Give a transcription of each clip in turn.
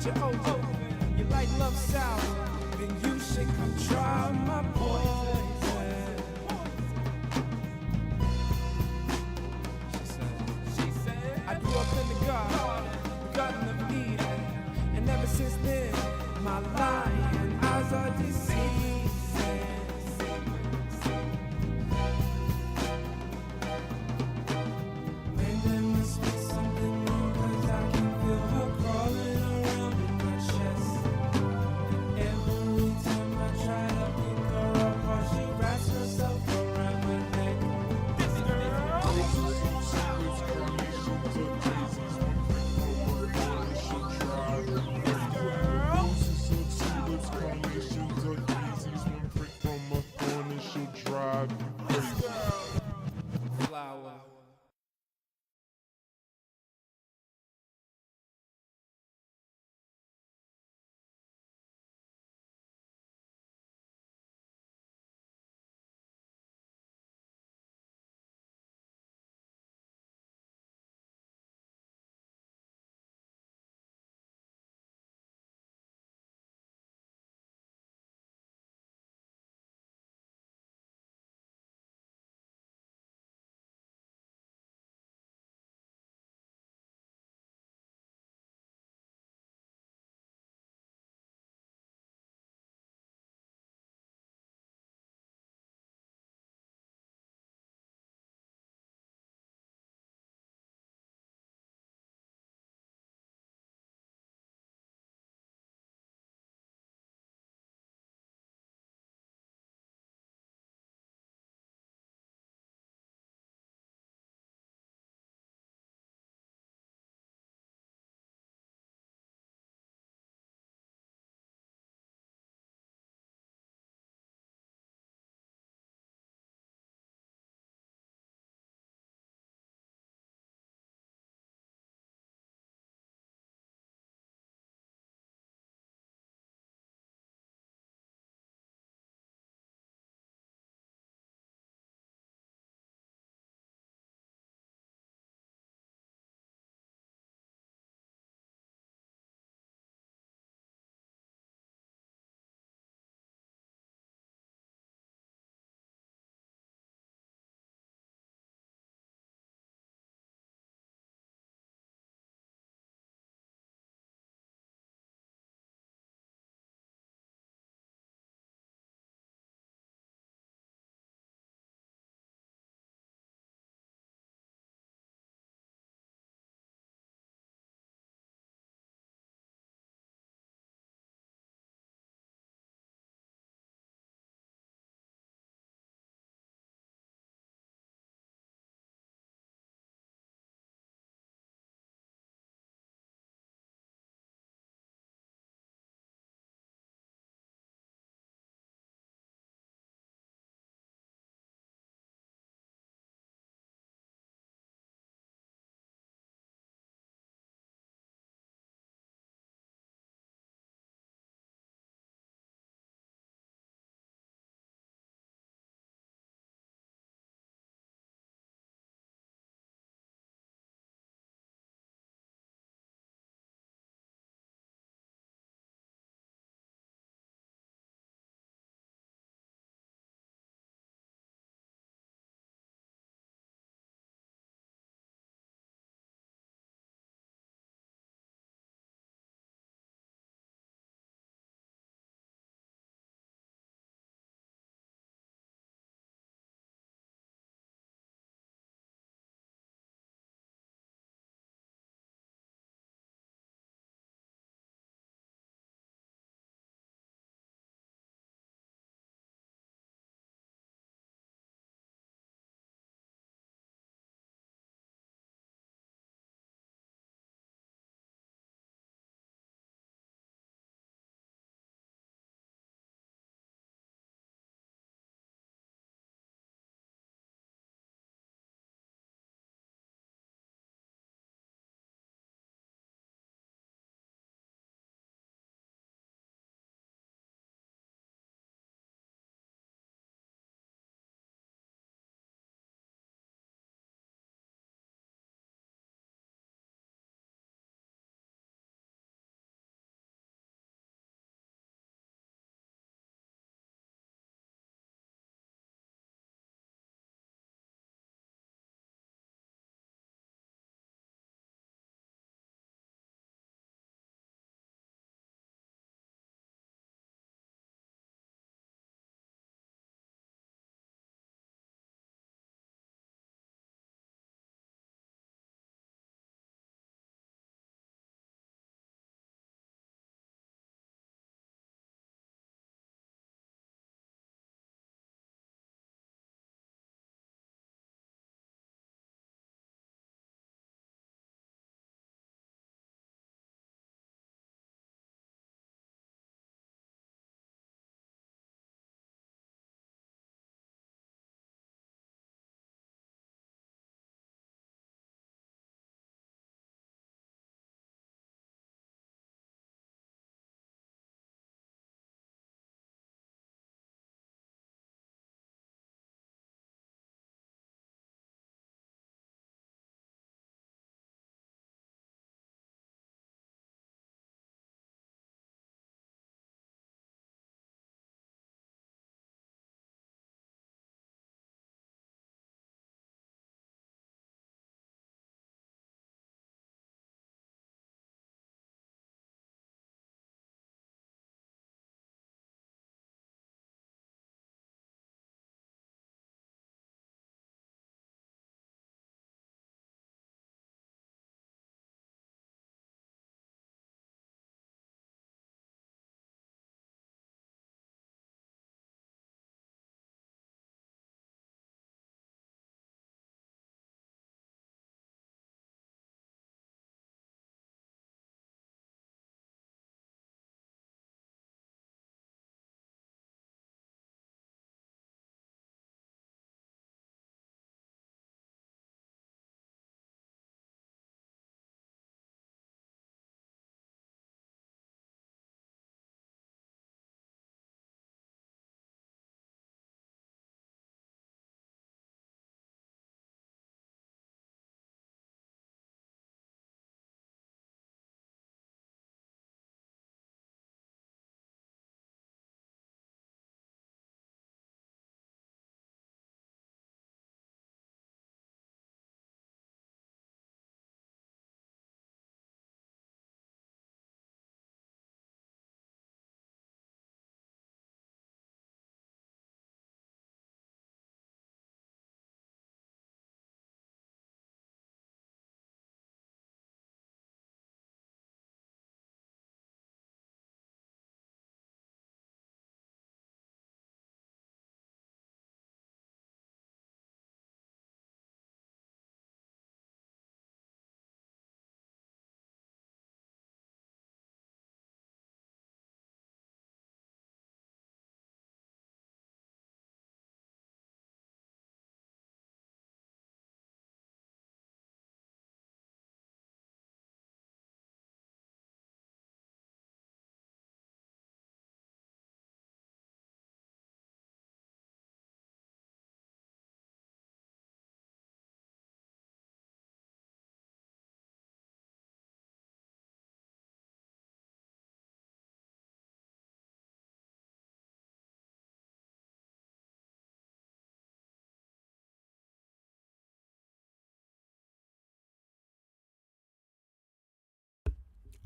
get you over. You like love sour, then you should come try my poison. She said, I grew up in the Garden of Eden, and ever since then, my lying eyes are deceiving. Crawling around in my chest, and every time I try to pick her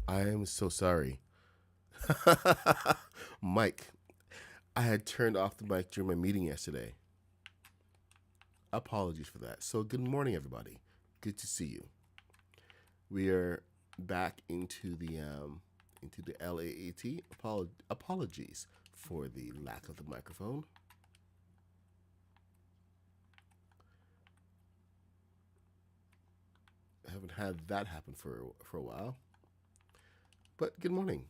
I am so sorry. Mike, I had turned off the mic during my meeting yesterday. Apologies for that. So, good morning, everybody. Good to see you. We are back into the LAAT. Apologies for the lack of the microphone. I haven't had that happen for a while. But good morning.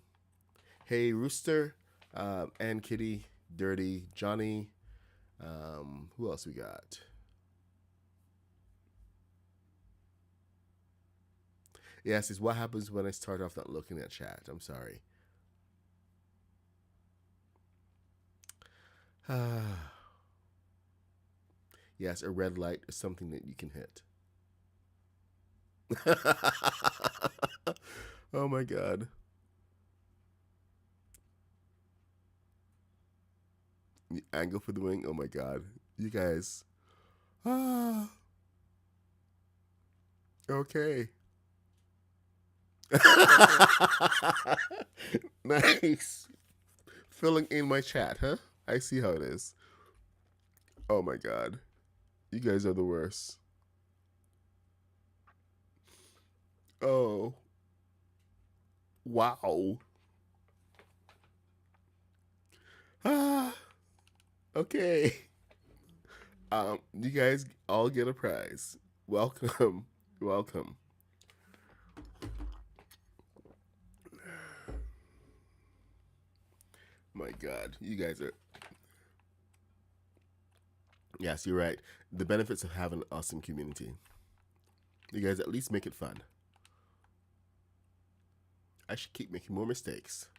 Hey, Rooster, and Kitty, Dirty, Johnny. Who else we got? Yes, it's what happens when I start off not looking at chat. I'm sorry. Yes, a red light is something that you can hit. Oh my god. The angle for the wing. Oh my god. You guys. Ah. Okay. Nice. Filling in my chat, huh? I see how it is. Oh my god. You guys are the worst. Oh. Wow. Ah. Okay. You guys all get a prize. Welcome. Welcome. My god. You guys are. Yes, you're right. The benefits of having an awesome community. You guys at least make it fun. I should keep making more mistakes.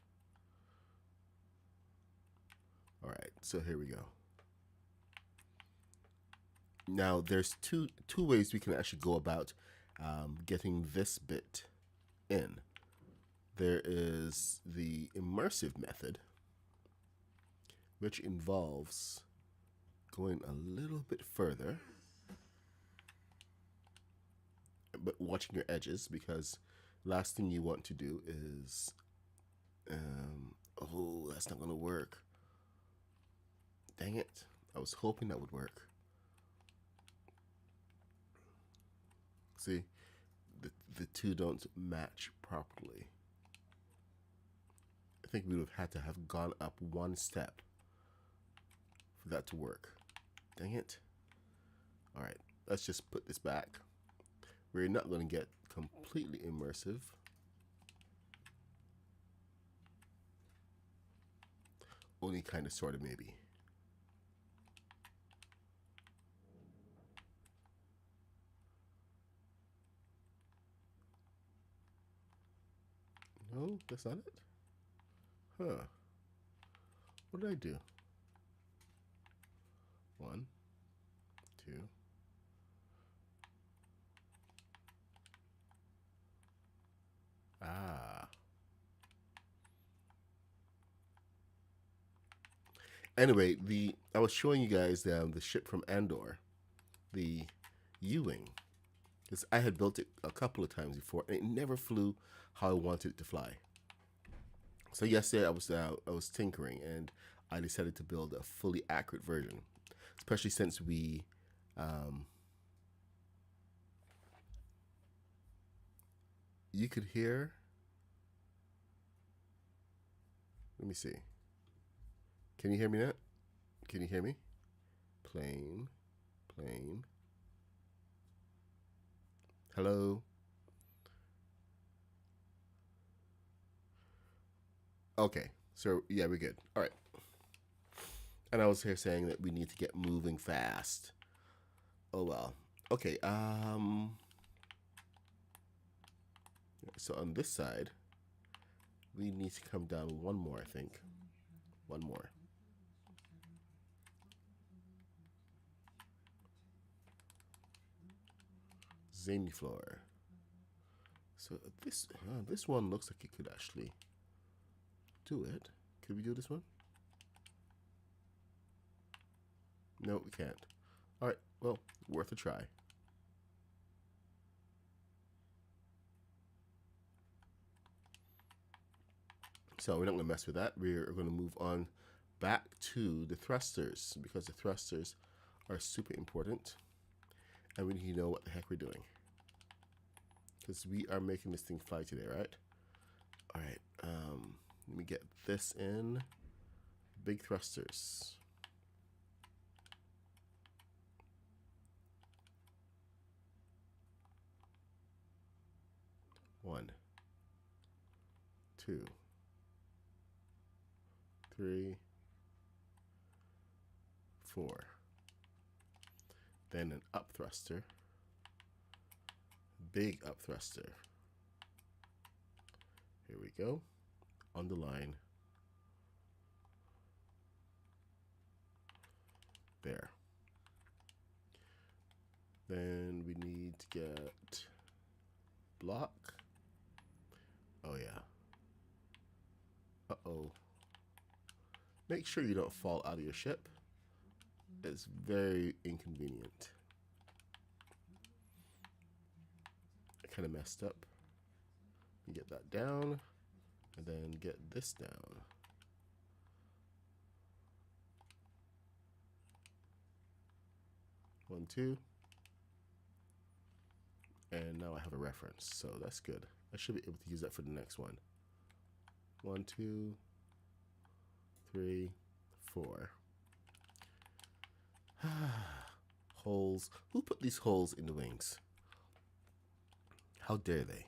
All right, so here we go. Now, there's two ways we can actually go about getting this bit in. There is the immersive method, which involves going a little bit further, but watching your edges, because last thing you want to do is, oh, that's not going to work. Dang it. I was hoping that would work. See, the two don't match properly. I think we would have had to have gone up one step for that to work. Dang it. All right, let's just put this back. We're not going to get completely immersive. Only kind of, sort of, maybe. No, that's not it. Huh. What did I do? 1, 2. Ah. Anyway, I was showing you guys the ship from Andor, the U-wing, because I had built it a couple of times before, and it never flew how I wanted it to fly. So yesterday I was tinkering, and I decided to build a fully accurate version, especially since we you could hear. Let me see. Can you hear me now? Can you hear me? Plane. Hello. Okay. So yeah, we're good. All right. And I was here saying that we need to get moving fast. Oh well. Okay. So on this side, we need to come down one more, I think. One more. Zany floor. So this one looks like it could actually do it. Could we do this one? No, we can't. All right. Well, worth a try. So we're not going to mess with that. We're going to move on back to the thrusters, because the thrusters are super important and we need to know what the heck we're doing, because we are making this thing fly today, right? All right, let me get this in. Big thrusters. One, two, three, four. Then an up thruster. Big up thruster. Here we go. On the line. There. Then we need to get block. Oh yeah. Uh-oh. Make sure you don't fall out of your ship. It's very inconvenient. I kind of messed up. Get that down, and then get this down. One, two. And now I have a reference, so that's good. I should be able to use that for the next one. One, two, three, four. Holes. Who put these holes in the wings? How dare they?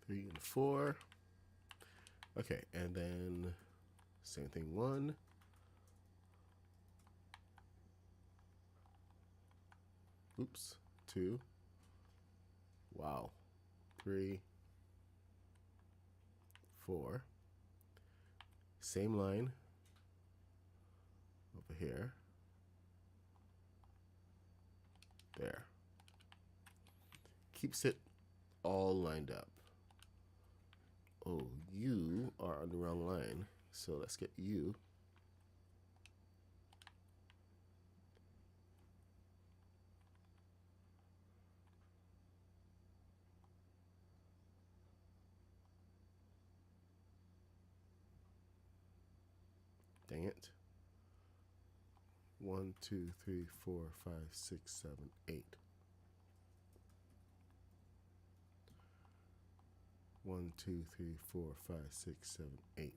Three and four. Okay, and then same thing, one. Oops, two. Wow. Three, four. Same line over here. There. Keeps it all lined up. Oh, you are on the wrong line, so let's get you. Dang it. 1, 2, 3, 4, 5, 6, 7, 8. 1, 2, 3, 4, 5, 6, 7, 8.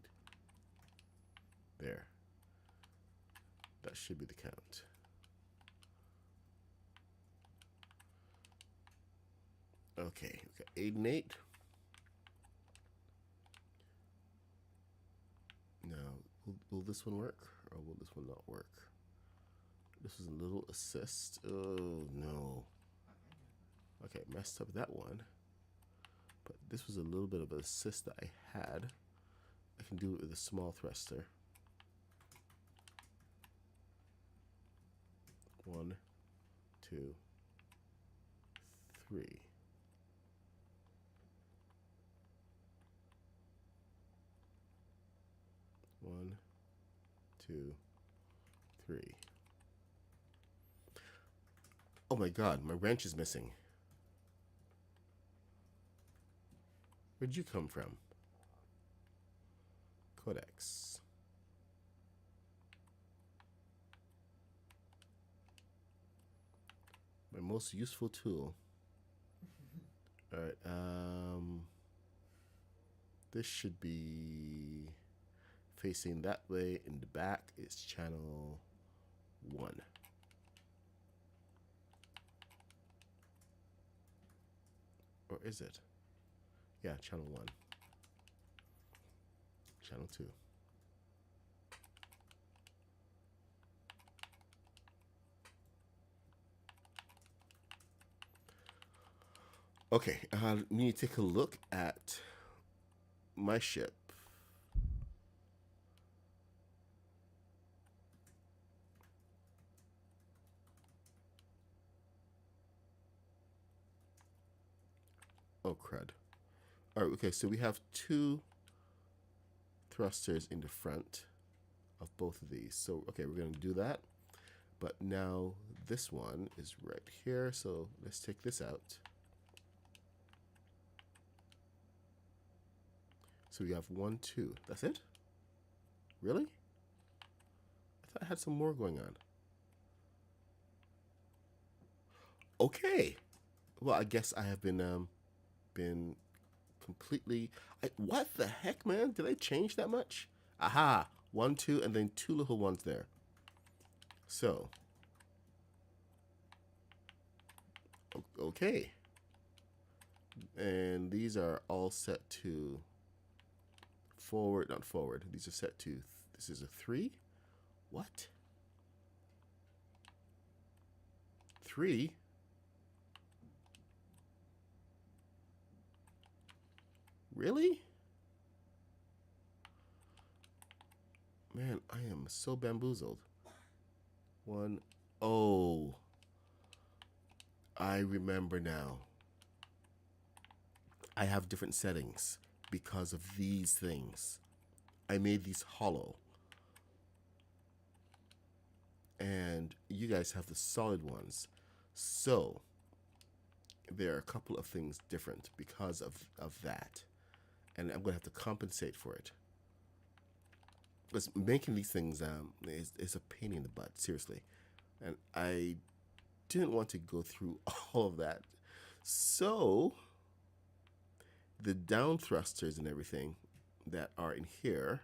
There. That should be the count. Okay, we got 8 and 8. Now, will this one work, or will this one not work? This is a little assist. Oh no. Okay, messed up that one. But this was a little bit of an assist that I had. I can do it with a small thruster. 1, 2, 3. One, two, three. Oh my god, my wrench is missing. Where'd you come from? Codex. My most useful tool. Alright, this should be facing that way. In the back is channel 1. Or is it? Yeah, channel 1. Channel 2. Okay, let me take a look at my ship. Oh, crud. All right, okay, so we have two thrusters in the front of both of these. So, okay, we're going to do that. But now this one is right here, so let's take this out. So we have 1, 2. That's it? Really? I thought I had some more going on. Okay. Well, I guess I have been completely. What the heck, man? Did I change that much? Aha! 1, 2, and then 2 little ones there. So. Okay. And these are all set to forward, not forward. These are set to, this is a 3. What? 3? Really? Man, I am so bamboozled. 1, oh. I remember now. I have different settings because of these things. I made these hollow. And you guys have the solid ones. So there are a couple of things different because of that. And I'm going to have to compensate for it. Because making these things is a pain in the butt, seriously. And I didn't want to go through all of that. So the down thrusters and everything that are in here,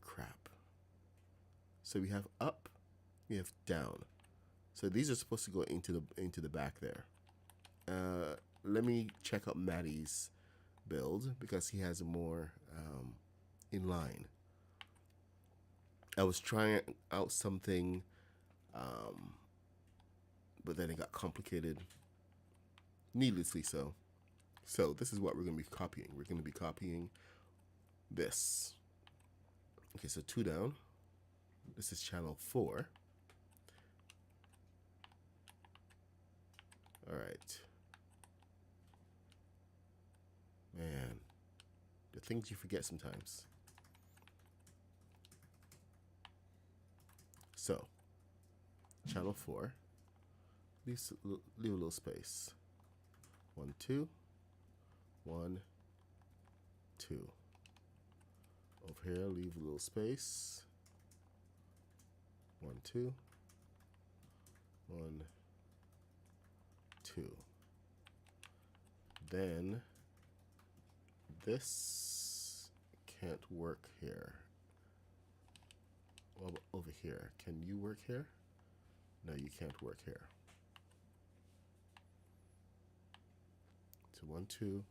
crap. So we have up, we have down. So these are supposed to go into the back there. Let me check out Maddie's build because he has a more in line. I was trying out something, but then it got complicated, needlessly so. So this is what we're going to be copying. We're going to be copying this. Okay, so 2 down. This is channel 4. All right. Man, the things you forget sometimes. So, channel 4. Leave a little space. 1, 2. 1, 2. Over here, leave a little space. 1, 2. 1, 2. Then this can't work here. Well, over here. Can you work here? No, you can't work here. So 1, 2,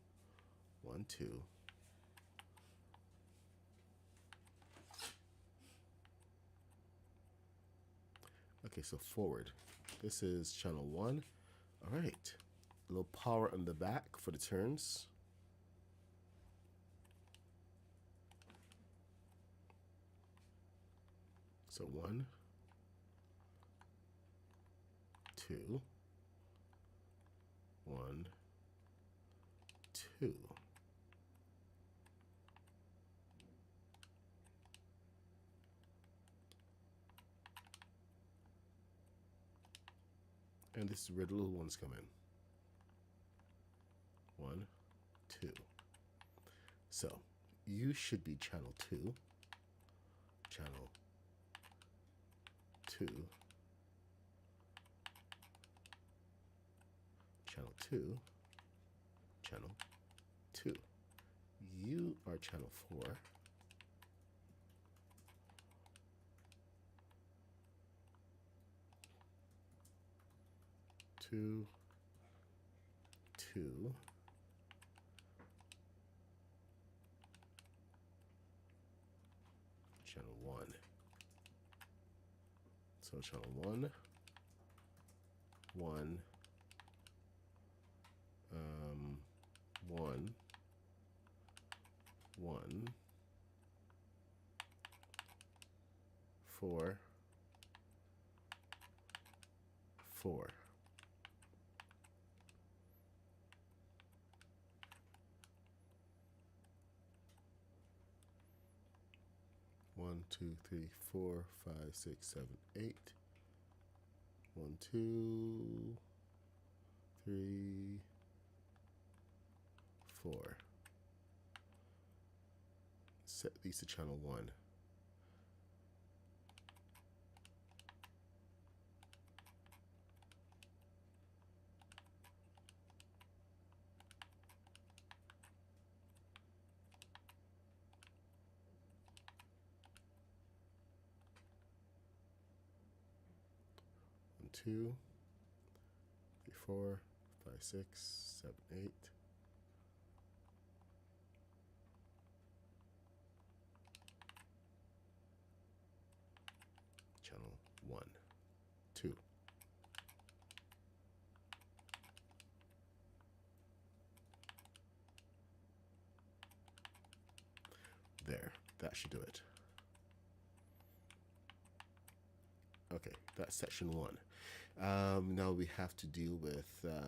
1, 2. Okay, so forward. This is channel 1. All right. A little power on the back for the turns. So 1, 2, 1, 2. And this is where the little ones come in. 1, 2. So you should be channel 2, channel 2, channel 2, channel 2. You are channel 4. Two, 2. Channel 1. So channel 1, 1, 1, 1, 4, 4. 2, 3, 4, 5, 6, 7, 8. 1, 2, 3, 4. Set these to channel 1. One, 2, 3, 4, 5, 6, 7, 8. Channel 1, 2. There, that should do it. Okay, that's section 1. Now we have to deal with the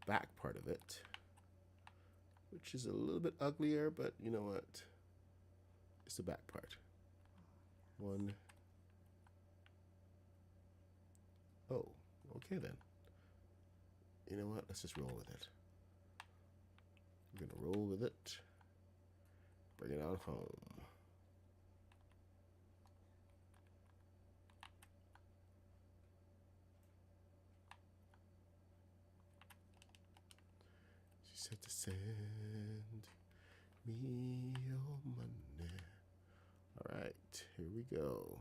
back part of it, which is a little bit uglier, but you know what? It's the back part. 1. Oh, okay then. You know what? Let's just roll with it. We're gonna roll with it. Bring it on home. She said to send me your money. All right, here we go.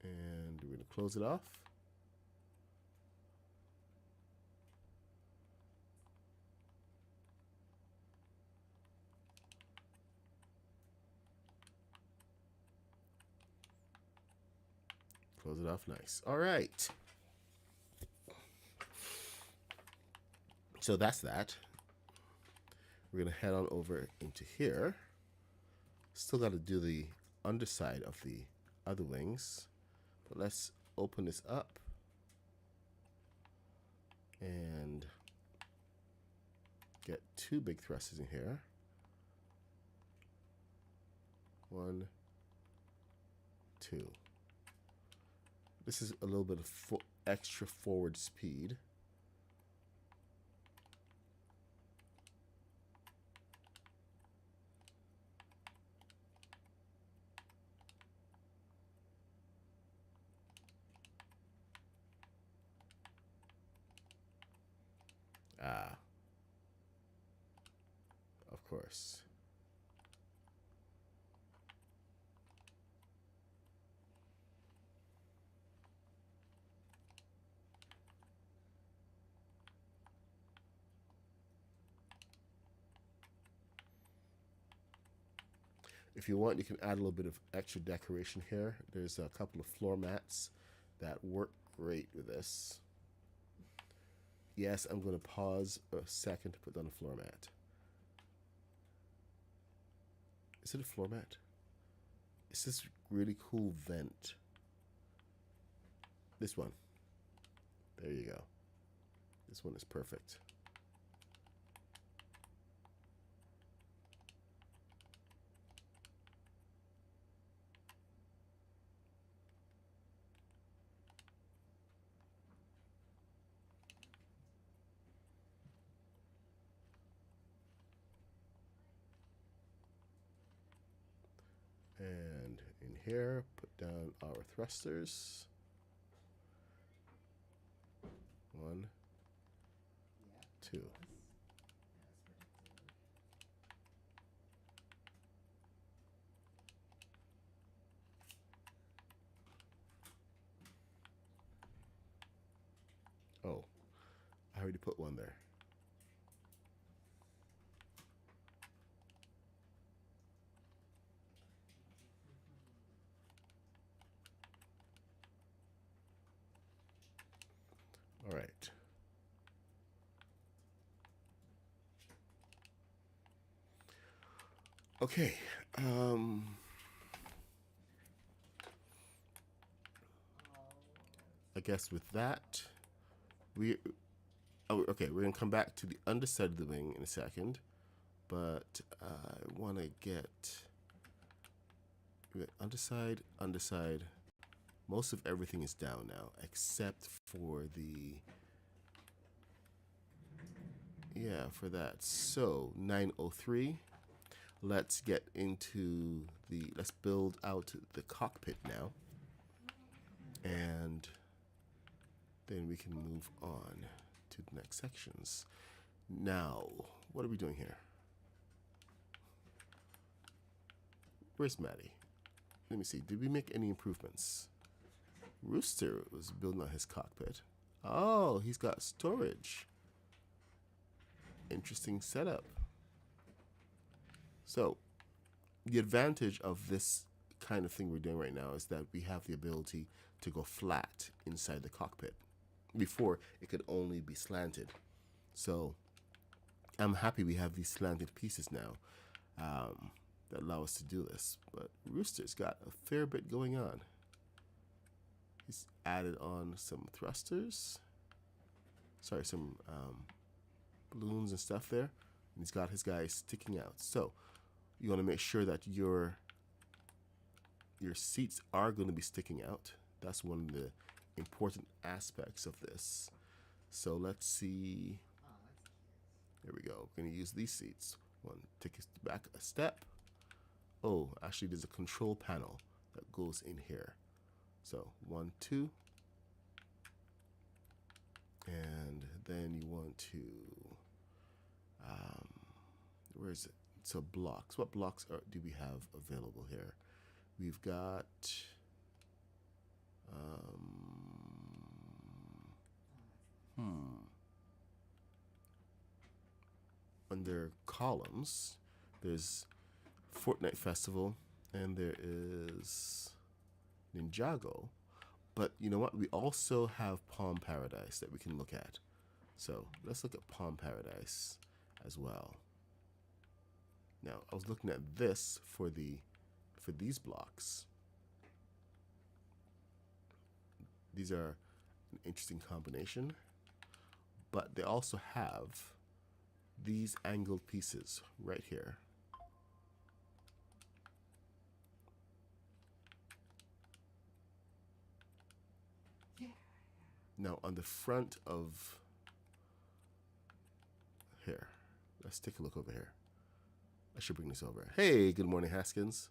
And we're gonna close it off. Close it off nice. All right. So that's that. We're going to head on over into here. Still got to do the underside of the other wings. But let's open this up. And get 2 big thrusters in here. 1, 2. This is a little bit of extra forward speed. Ah, of course. If you want, you can add a little bit of extra decoration here. There's a couple of floor mats that work great with this. Yes, I'm going to pause a second to put down a floor mat. Is it a floor mat? It's this really cool vent. This one. There you go. This one is perfect. And in here, put down our thrusters. 1, 2. Oh, I already put one there. All right. Okay. I guess with that, okay, we're gonna come back to the underside of the wing in a second, but I want to get Underside, underside. Most of everything is down now, except for the, yeah, for that. So 903. Let's get into let's build out the cockpit now. And then we can move on to the next sections. Now, what are we doing here? Where's Maddie? Let me see. Did we make any improvements? Rooster was building out his cockpit. Oh, he's got storage. Interesting setup. So, the advantage of this kind of thing we're doing right now is that we have the ability to go flat inside the cockpit. Before, it could only be slanted. So, I'm happy we have these slanted pieces now that allow us to do this. But Rooster's got a fair bit going on. He's added on some thrusters. Sorry, some balloons and stuff there. And he's got his guys sticking out. So, you want to make sure that your seats are going to be sticking out. That's one of the important aspects of this. So let's see. There we go. We're going to use these seats. One, take it back a step. Oh, actually there's a control panel that goes in here. So 1, 2. And then you want to, where is it? So blocks. What blocks do we have available here? We've got under columns, there's Fortnite Festival and there is Ninjago. But you know what? We also have Palm Paradise that we can look at. So let's look at Palm Paradise as well. Now, I was looking at this for these blocks. These are an interesting combination, but they also have these angled pieces right here. Now, on the front of here, let's take a look over here. I should bring this over. Hey, good morning, Haskins.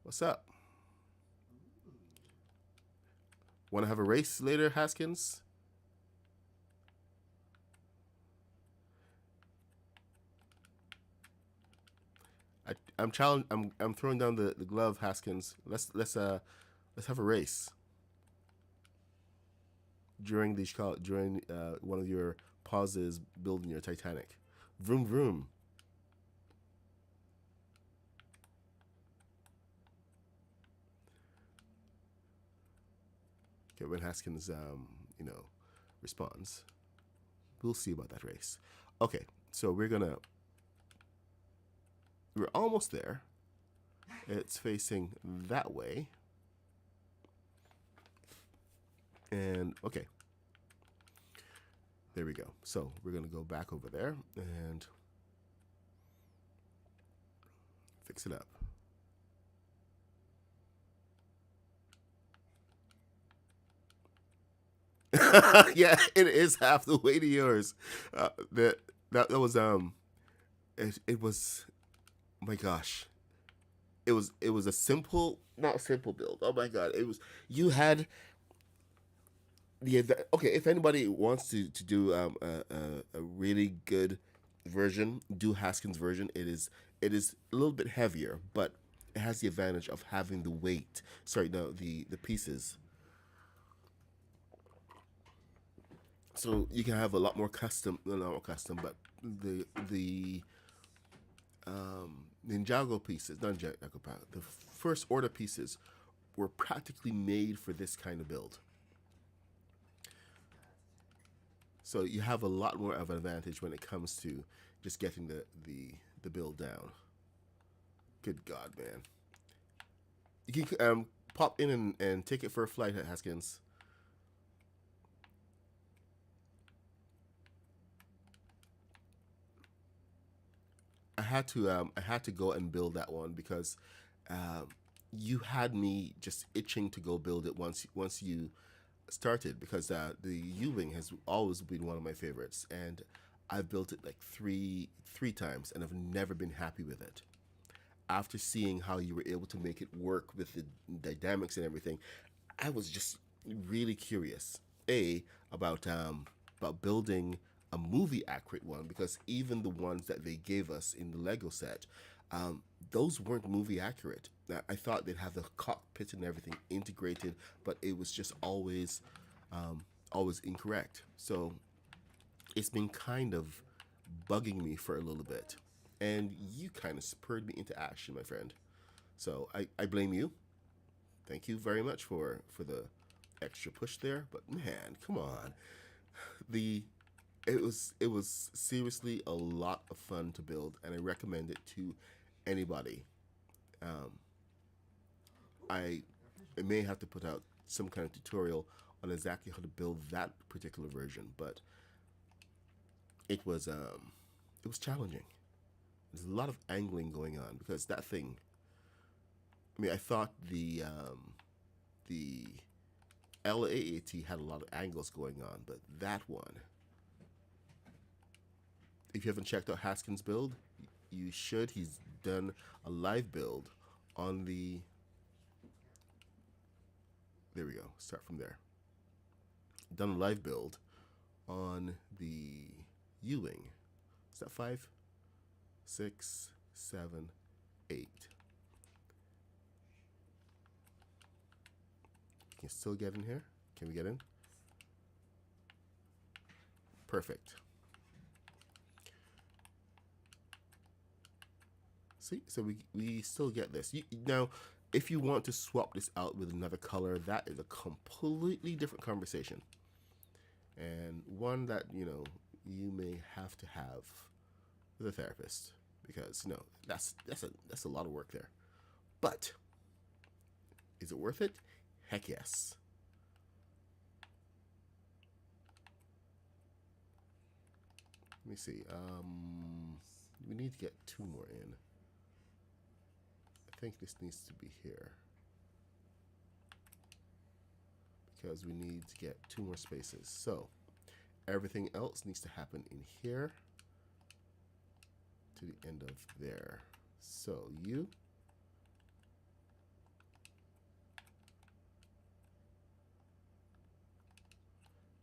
What's up? Want to have a race later, Haskins? I'm throwing down the glove, Haskins. Let's have a race during one of your pauses building your Titanic. Vroom vroom. Okay, when Haskins responds, we'll see about that race. Okay, so we're almost there. It's facing that way. And okay. There we go. So we're going to go back over there and fix it up. Yeah, it is half the weight of yours. That was it was, my gosh. It was a simple, not simple build. Oh my god, it was, you had okay, if anybody wants to do a really good version, do Haskins' version. It is a little bit heavier, but it has the advantage of having the weight. Sorry, no, the pieces. So you can have a lot more custom, no, not more custom, but the Ninjago pieces, not Ninjago, the first order pieces were practically made for this kind of build. So you have a lot more of an advantage when it comes to just getting the build down. Good God, man. You can pop in and take it for a flight, Haskins. I had to go and build that one because um, you had me just itching to go build it once you started, because the U-wing has always been one of my favorites, and I've built it like three times, and I've never been happy with it. After seeing how you were able to make it work with the dynamics and everything, I was just really curious. A about building a movie accurate one, because even the ones that they gave us in the Lego set, those weren't movie accurate. Now, I thought they'd have the cockpit and everything integrated, but it was just always incorrect. So it's been kind of bugging me for a little bit, and you kind of spurred me into action, my friend. So I blame you. Thank you very much for the extra push there. But man, come on, the it was seriously a lot of fun to build, and I recommend it to anybody. Um, I may have to put out some kind of tutorial on exactly how to build that particular version, but it was challenging. There's a lot of angling going on because that thing. I mean, I thought the LAAT had a lot of angles going on, but that one, if you haven't checked out Haskins' build, you should. He's done a live build on the. There we go. Start from there. Done a live build on the U-wing. Is that 5, 6, 7, 8? Can you still get in here? Can we get in? Perfect. See, so we still get this. Now, if you want to swap this out with another color, that is a completely different conversation, and one that you may have to have with a therapist, because that's a lot of work there. But is it worth it? Heck yes. Let me see. We need to get 2 more in. I think this needs to be here, because we need to get 2 more spaces. So everything else needs to happen in here to the end of there. So you.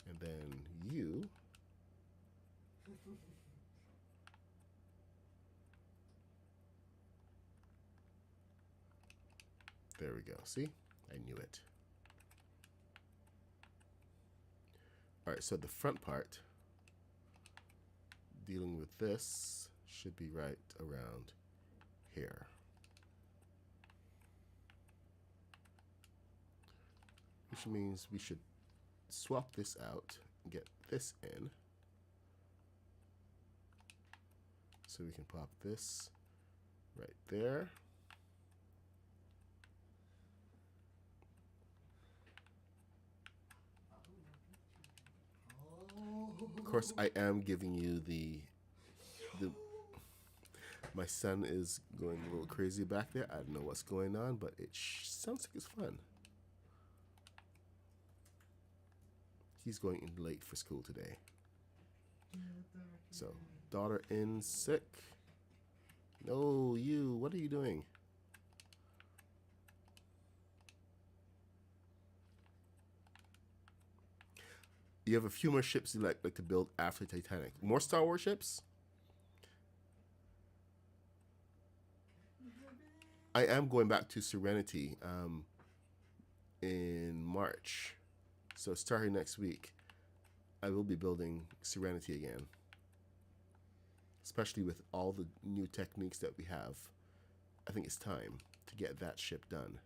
And then you. There we go. See? I knew it. All right, so the front part, dealing with this, should be right around here. Which means we should swap this out and get this in. So we can pop this right there. Of course, I am giving you the my son is going a little crazy back there. I don't know what's going on, but it sounds like it's fun. He's going in late for school today. So, daughter in sick. No, you, what are you doing? You have a few more ships you like to build after Titanic. More Star Wars ships? I am going back to Serenity in March. So starting next week, I will be building Serenity again. Especially with all the new techniques that we have. I think it's time to get that ship done.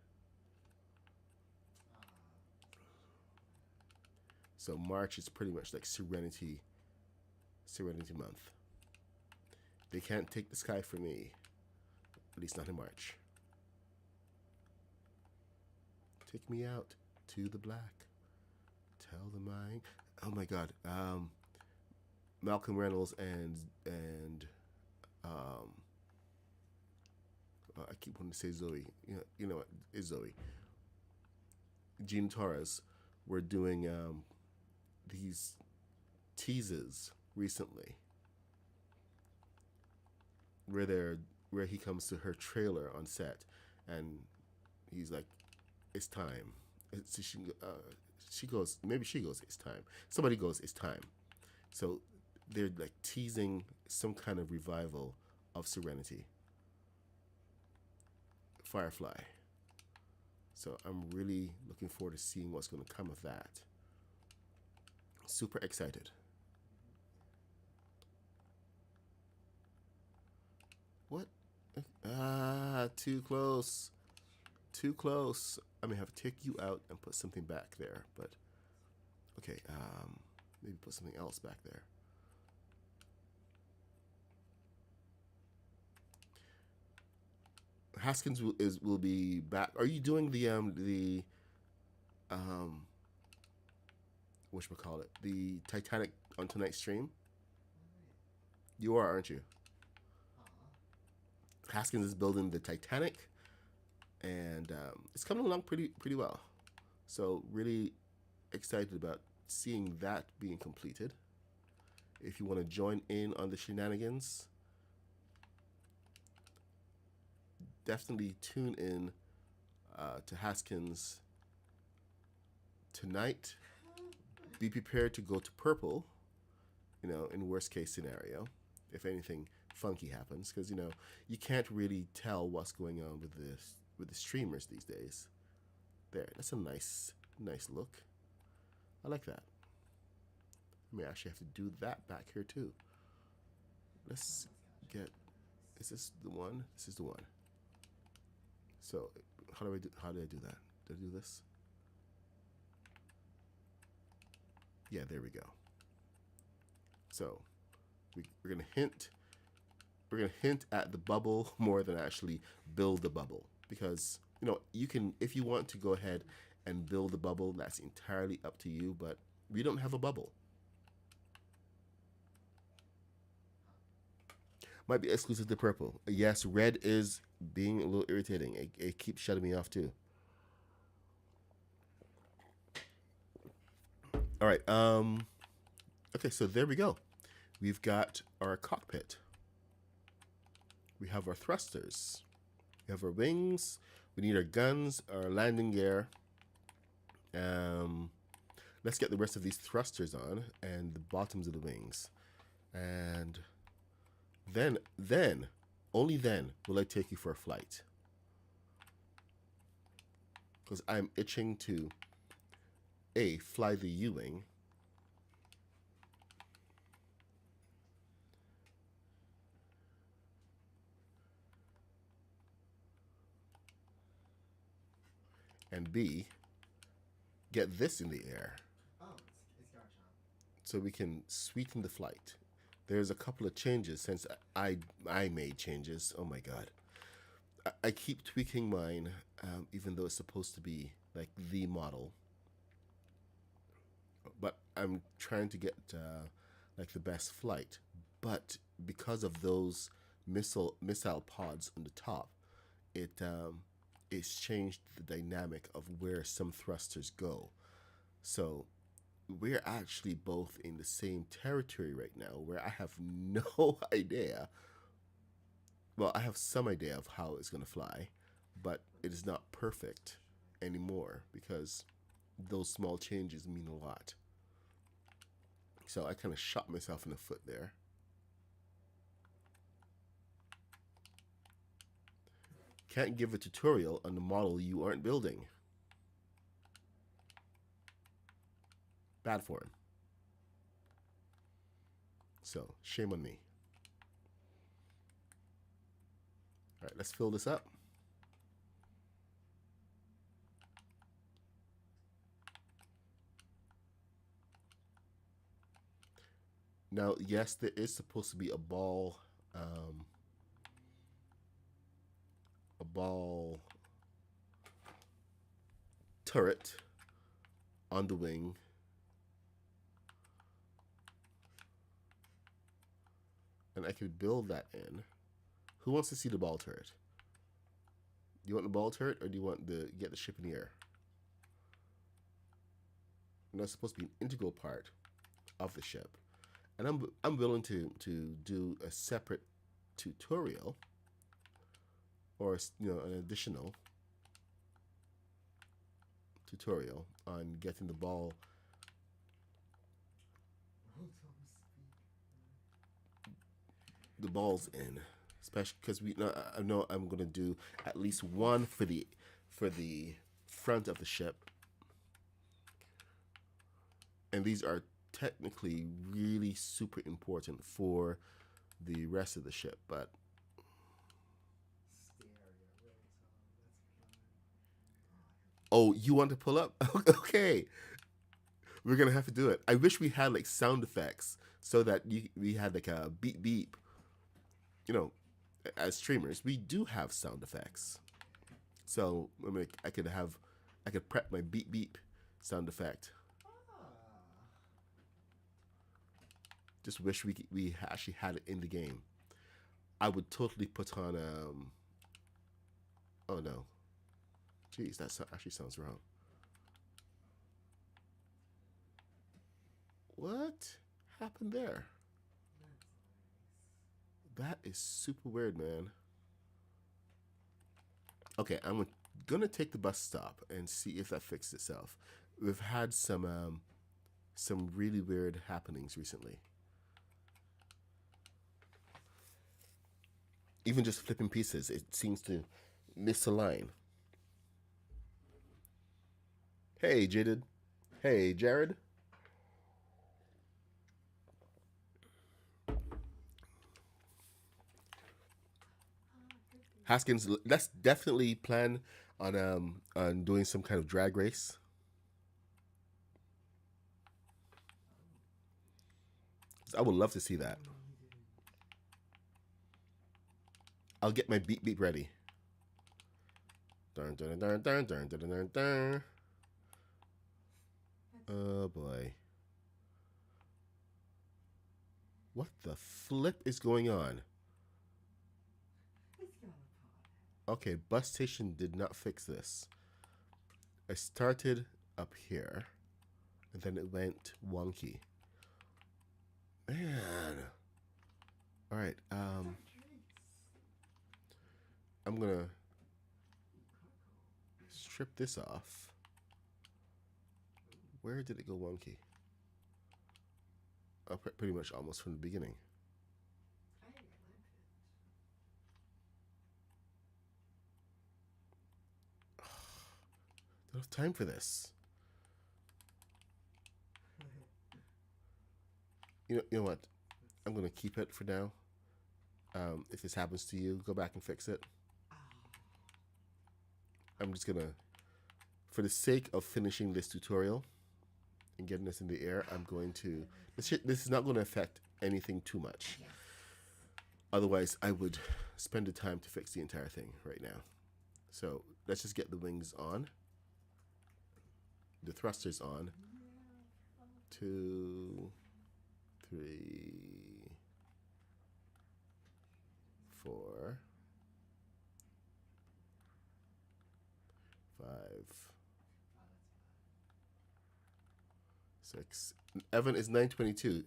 So March is pretty much like Serenity month. They can't take the sky from me, at least not in March. Take me out to the black. Tell them oh my God. Malcolm Reynolds and I keep wanting to say Zoe. You know what? It's Zoe. Gene Torres were doing these teases recently where he comes to her trailer on set, and he's like, "It's time." She goes, maybe she goes, "It's time." Somebody goes, "It's time." So they're like teasing some kind of revival of Serenity, Firefly. So I'm really looking forward to seeing what's going to come of that. Super excited. What? Ah, too close. Too close. I may have to take you out and put something back there, but okay, maybe put something else back there. Haskins will be back. Are you doing the whatchamacallit, the Titanic on tonight's stream? You are, aren't you? Haskins is building the Titanic, and it's coming along pretty well. So really excited about seeing that being completed. If you want to join in on the shenanigans, definitely tune in to Haskins tonight. Be prepared to go to purple, in worst case scenario, if anything funky happens, because you can't really tell what's going on with the streamers these days. There, that's a nice look. I like that. I may actually have to do that back here too. Let's get. Is this the one? This is the one. So how do I do that? Do I do this? Yeah, there we go. So we're gonna hint. We're gonna hint at the bubble more than actually build the bubble, because you can, if you want to go ahead and build the bubble, that's entirely up to you. But we don't have a bubble. Might be exclusive to purple. Yes, red is being a little irritating. It keeps shutting me off too. All right. Okay, so there we go. We've got our cockpit. We have our thrusters. We have our wings. We need our guns, our landing gear. Let's get the rest of these thrusters on and the bottoms of the wings. And then, only then will I take you for a flight. Because I'm itching to fly the U-wing. And B, get this in the air. Oh, it's gotcha. So we can sweeten the flight. There's a couple of changes since I made changes. Oh my god. I keep tweaking mine, even though it's supposed to be like the model. But I'm trying to get like the best flight. But because of those missile pods on the top, it's changed the dynamic of where some thrusters go. So we're actually both in the same territory right now, where I have no idea. Well, I have some idea of how it's going to fly, but it is not perfect anymore because those small changes mean a lot. So I kind of shot myself in the foot there. Can't give a tutorial on the model you aren't building. Bad form. So, shame on me. All right, let's fill this up. Now, yes, there is supposed to be a ball turret on the wing. And I could build that in. Who wants to see the ball turret? Do you want the ball turret or do you want the get the ship in the air? And that's supposed to be an integral part of the ship. And I'm willing to do a separate tutorial or an additional tutorial on getting the balls in, especially because I know I'm gonna do at least one for the front of the ship, and these are technically really super important for the rest of the ship, but oh, you want to pull up? Okay. We're going to have to do it. I wish we had like sound effects so that we had like a beep beep. As streamers, we do have sound effects. So I could prep my beep beep sound effect. Just wish we actually had it in the game. I would totally put on oh no. Jeez, that actually sounds wrong. What happened there? That is super weird, man. Okay, I'm gonna take the bus stop and see if that fixed itself. We've had some really weird happenings recently. Even just flipping pieces, it seems to misalign. Hey, Jaded. Hey, Jared. Haskins, let's definitely plan on doing some kind of drag race. I would love to see that. I'll get my beep beep ready. Dun, dun, dun, dun, dun, dun, dun, dun. Oh boy. What the flip is going on? Okay, bus station did not fix this. I started up here, and then it went wonky. Man. All right. I'm gonna strip this off. Where did it go wonky? Oh, pretty much almost from the beginning. Don't have time for this. You know what? I'm gonna keep it for now. If this happens to you, go back and fix it. I'm just gonna, for the sake of finishing this tutorial and getting this in the air, I'm going to. This is not going to affect anything too much. Otherwise, I would spend the time to fix the entire thing right now. So let's just get the wings on, the thrusters on. 2, 3, 4, 5, 6. Evan is 9:22.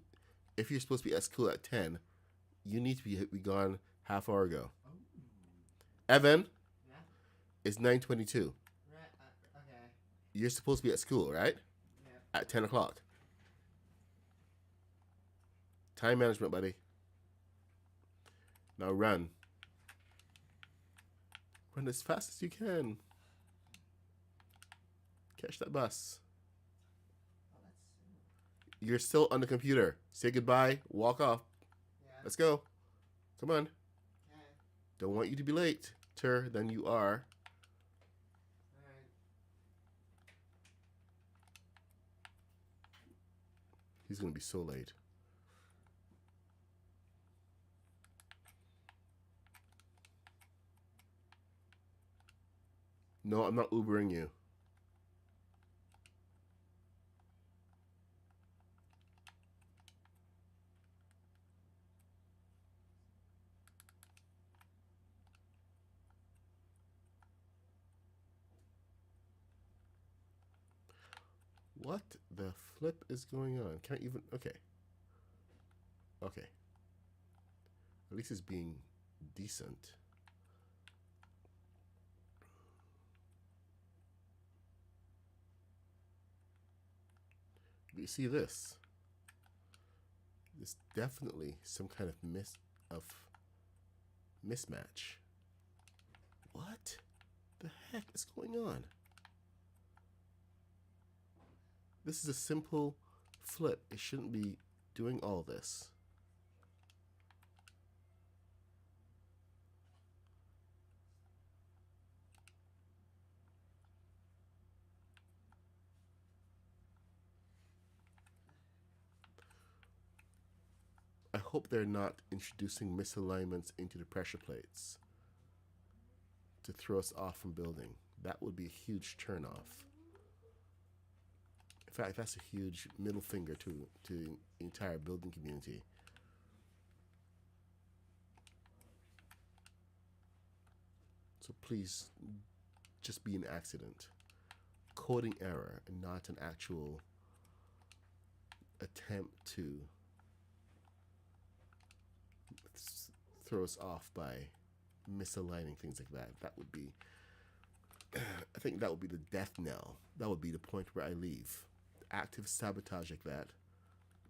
If you're supposed to be at school at 10, you need to be gone half hour ago. Oh. Evan, yeah? It's 9:22. Right. Okay. You're supposed to be at school, right? Yeah. At 10 o'clock. Time management, buddy. Now run. Run as fast as you can. Catch that bus. You're still on the computer. Say goodbye. Walk off. Yeah. Let's go. Come on. Okay. Don't want you to be late, than you are. All right. He's going to be so late. No, I'm not Ubering you. What the flip is going on? Can't even. Okay. Okay. At least it's being decent. But you see this? There's definitely some kind of mismatch. What the heck is going on? This is a simple flip. It shouldn't be doing all this. I hope they're not introducing misalignments into the pressure plates to throw us off from building. That would be a huge turnoff. In fact, that's a huge middle finger to the entire building community. So please, just be an accident. Coding error and not an actual attempt to throw us off by misaligning things like that. That would be, I think that would be the death knell. That would be the point where I leave. Active sabotage like that.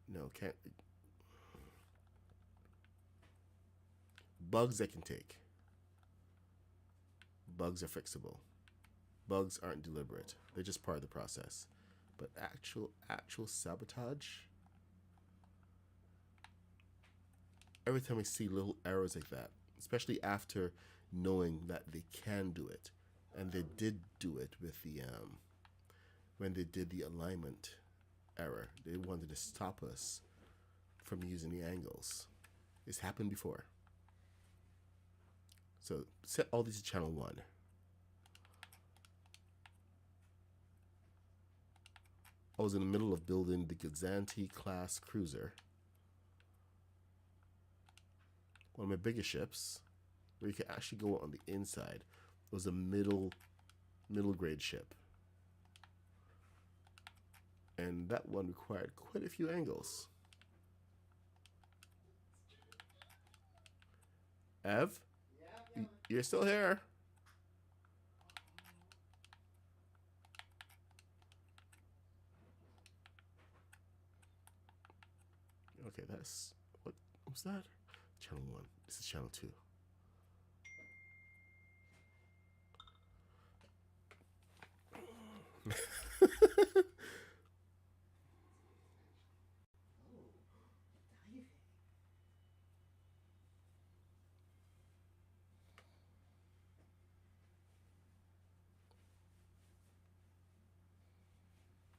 No, can't. Bugs I can take. Bugs are fixable. Bugs aren't deliberate. They're just part of the process. But actual sabotage? Every time I see little errors like that, especially after knowing that they can do it, and they did do it with the when they did the alignment error, they wanted to stop us from using the angles. It's happened before. So set all these to channel 1. I was in the middle of building the Gazanti class cruiser. One of my biggest ships, where you can actually go on the inside. It was a middle grade ship. And that one required quite a few angles. Ev? You're still here. Okay, that's... What was that? Channel 1. This is channel 2.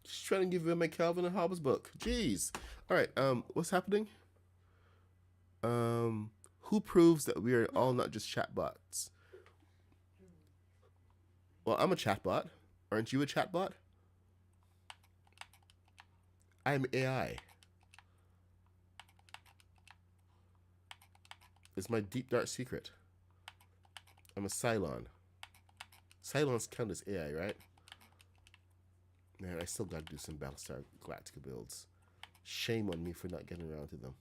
Just trying to give you my Calvin and Hobbes book. Jeez. All right. What's happening? Who proves that we are all not just chatbots? Well, I'm a chatbot. Aren't you a chatbot? I'm AI. It's my deep dark secret. I'm a Cylon. Cylons count as AI, right? Man, I still gotta do some Battlestar Galactica builds. Shame on me for not getting around to them.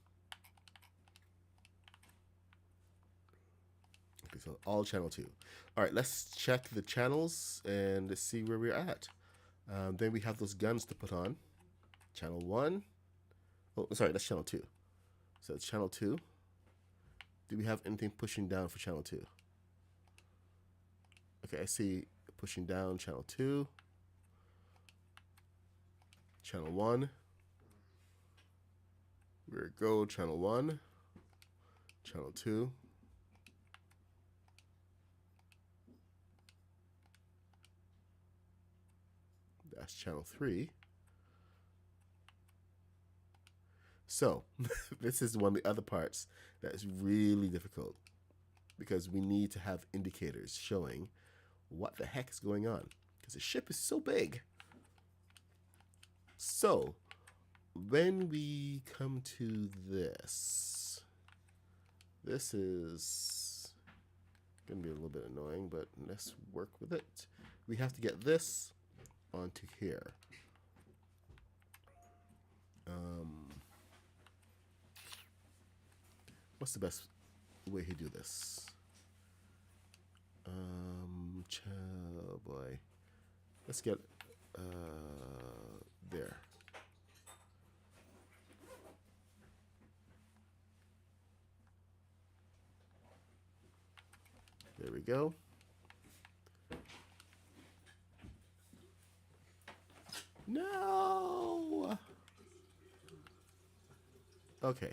Okay, so all channel 2. All right, let's check the channels and let's see where we're at. Then we have those guns to put on. Channel 1. Oh, sorry, that's channel 2. So it's channel 2. Do we have anything pushing down for channel 2? Okay, I see pushing down channel 2. Channel 1. Where it go? Channel 1. Channel 2. That's channel 3. So, this is one of the other parts that is really difficult because we need to have indicators showing what the heck is going on because the ship is so big. So, when we come to this is going to be a little bit annoying, but let's work with it. We have to get this onto here. What's the best way to do this? Oh boy. Let's get there. There we go. No. Okay.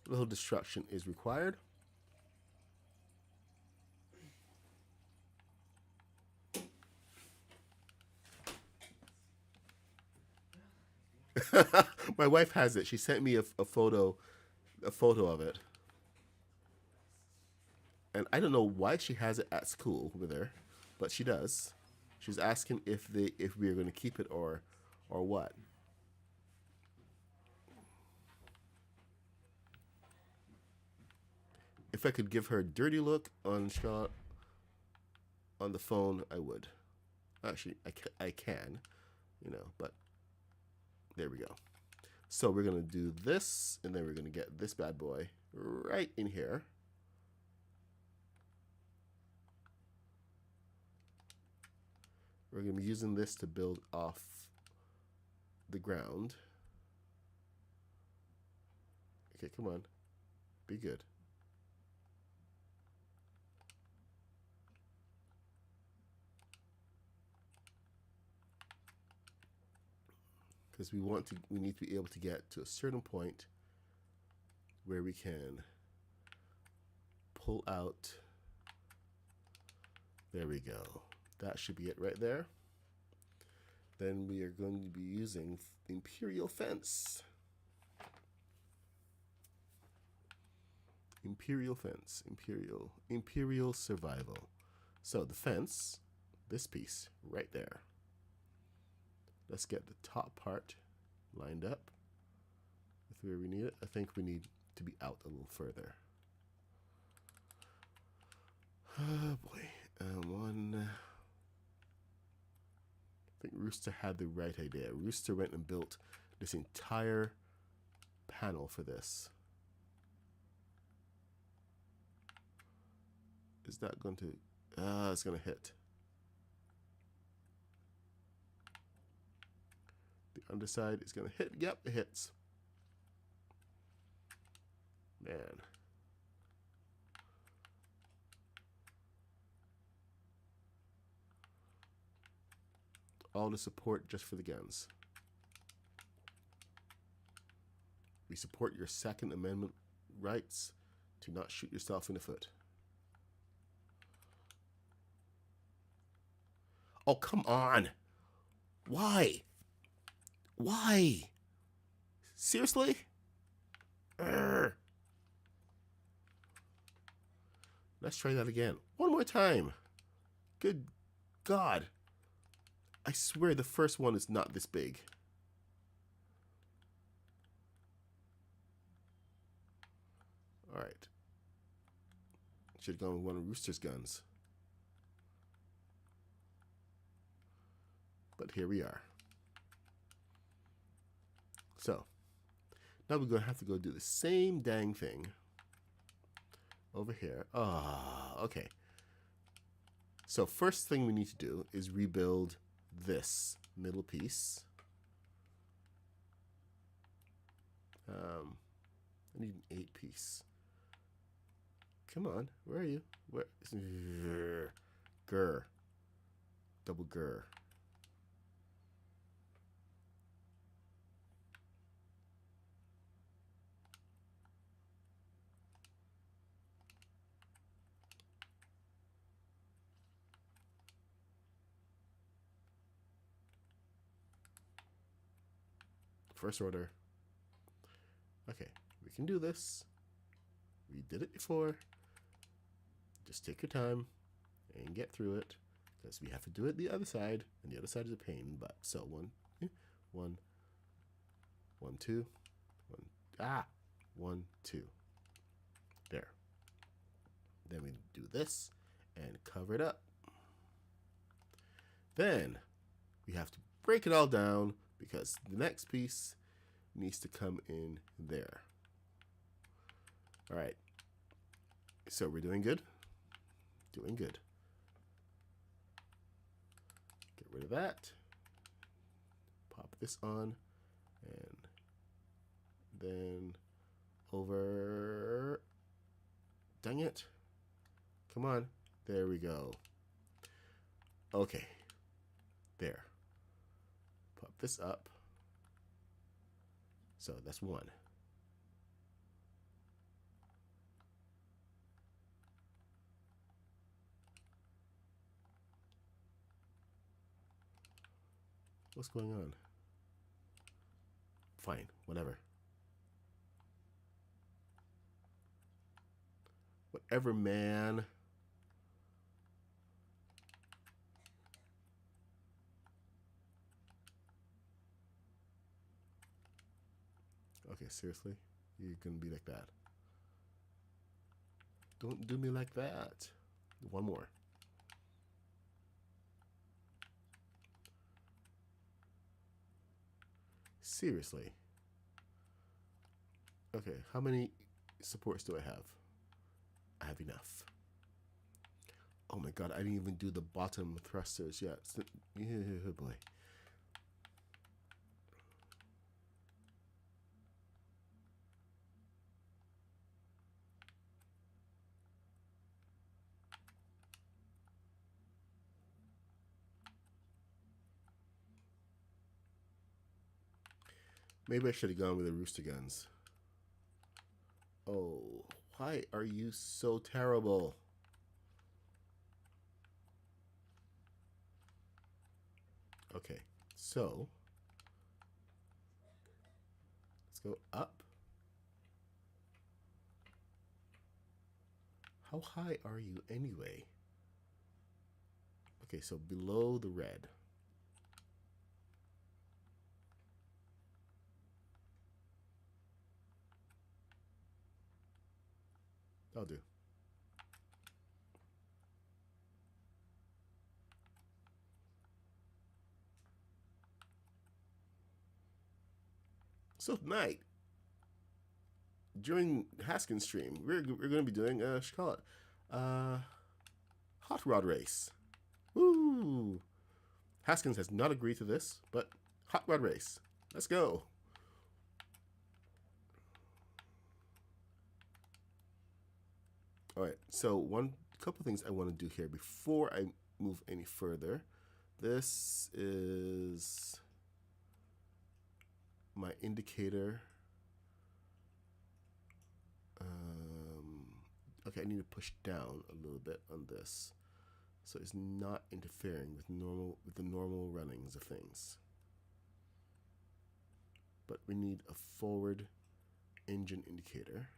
A little destruction is required. My wife has it. She sent me a photo of it. And I don't know why she has it at school with her, but she does. She's asking if we are going to keep it or what. If I could give her a dirty look on the phone, I would. Actually, I can, you know, but there we go. So we're going to do this, and then we're going to get this bad boy right in here. We're going to be using this to build off the ground. Okay, come on. Be good. Because we need to be able to get to a certain point where we can pull out. There we go. That should be it right there. Then we are going to be using Imperial Fence. Imperial Fence. Imperial Survival. So the fence, this piece right there. Let's get the top part lined up with where we need it. I think we need to be out a little further. Oh boy. I think Rooster had the right idea. Rooster went and built this entire panel for this. Is that going to... it's going to hit. The underside is going to hit. Yep, it hits. Man. All the support just for the guns. We support your Second Amendment rights to not shoot yourself in the foot. Oh, come on. Why? Why? Seriously? Urgh. Let's try that again. One more time. Good God. I swear the first one is not this big. All right. Should have gone with one of Rooster's guns. But here we are. So, now we're going to have to go do the same dang thing over here. Okay. So first thing we need to do is rebuild this middle piece. I need an 8-piece. Come on, where are you? Where? Grr. Double grr. First order. Okay, we can do this. We did it before. Just take your time and get through it, because we have to do it the other side, and the other side is a pain in the butt. So 1, 2, 1, 2. There. Then we do this and cover it up. Then we have to break it all down because the next piece needs to come in there. All right. So we're doing good. Doing good. Get rid of that. Pop this on. And then over. Dang it. Come on. There we go. Okay. There. Pop this up. So that's one. What's going on? Fine, whatever. Whatever, man. Okay, seriously? You're gonna be like that? Don't do me like that. One more. Seriously. Okay, how many supports do I have? I have enough. Oh my god, I didn't even do the bottom thrusters yet. Yeah, boy. Maybe I should have gone with the rooster guns. Oh, why are you so terrible? Okay, so let's go up. How high are you anyway? Okay, so below the red. I'll do. So tonight, during Haskins stream, we're going to be doing hot rod race. Woo! Haskins has not agreed to this, but hot rod race. Let's go. All right, so one couple things I want to do here before I move any further. This is my indicator. Okay, I need to push down a little bit on this, so it's not interfering with the normal runnings of things. But we need a forward engine indicator.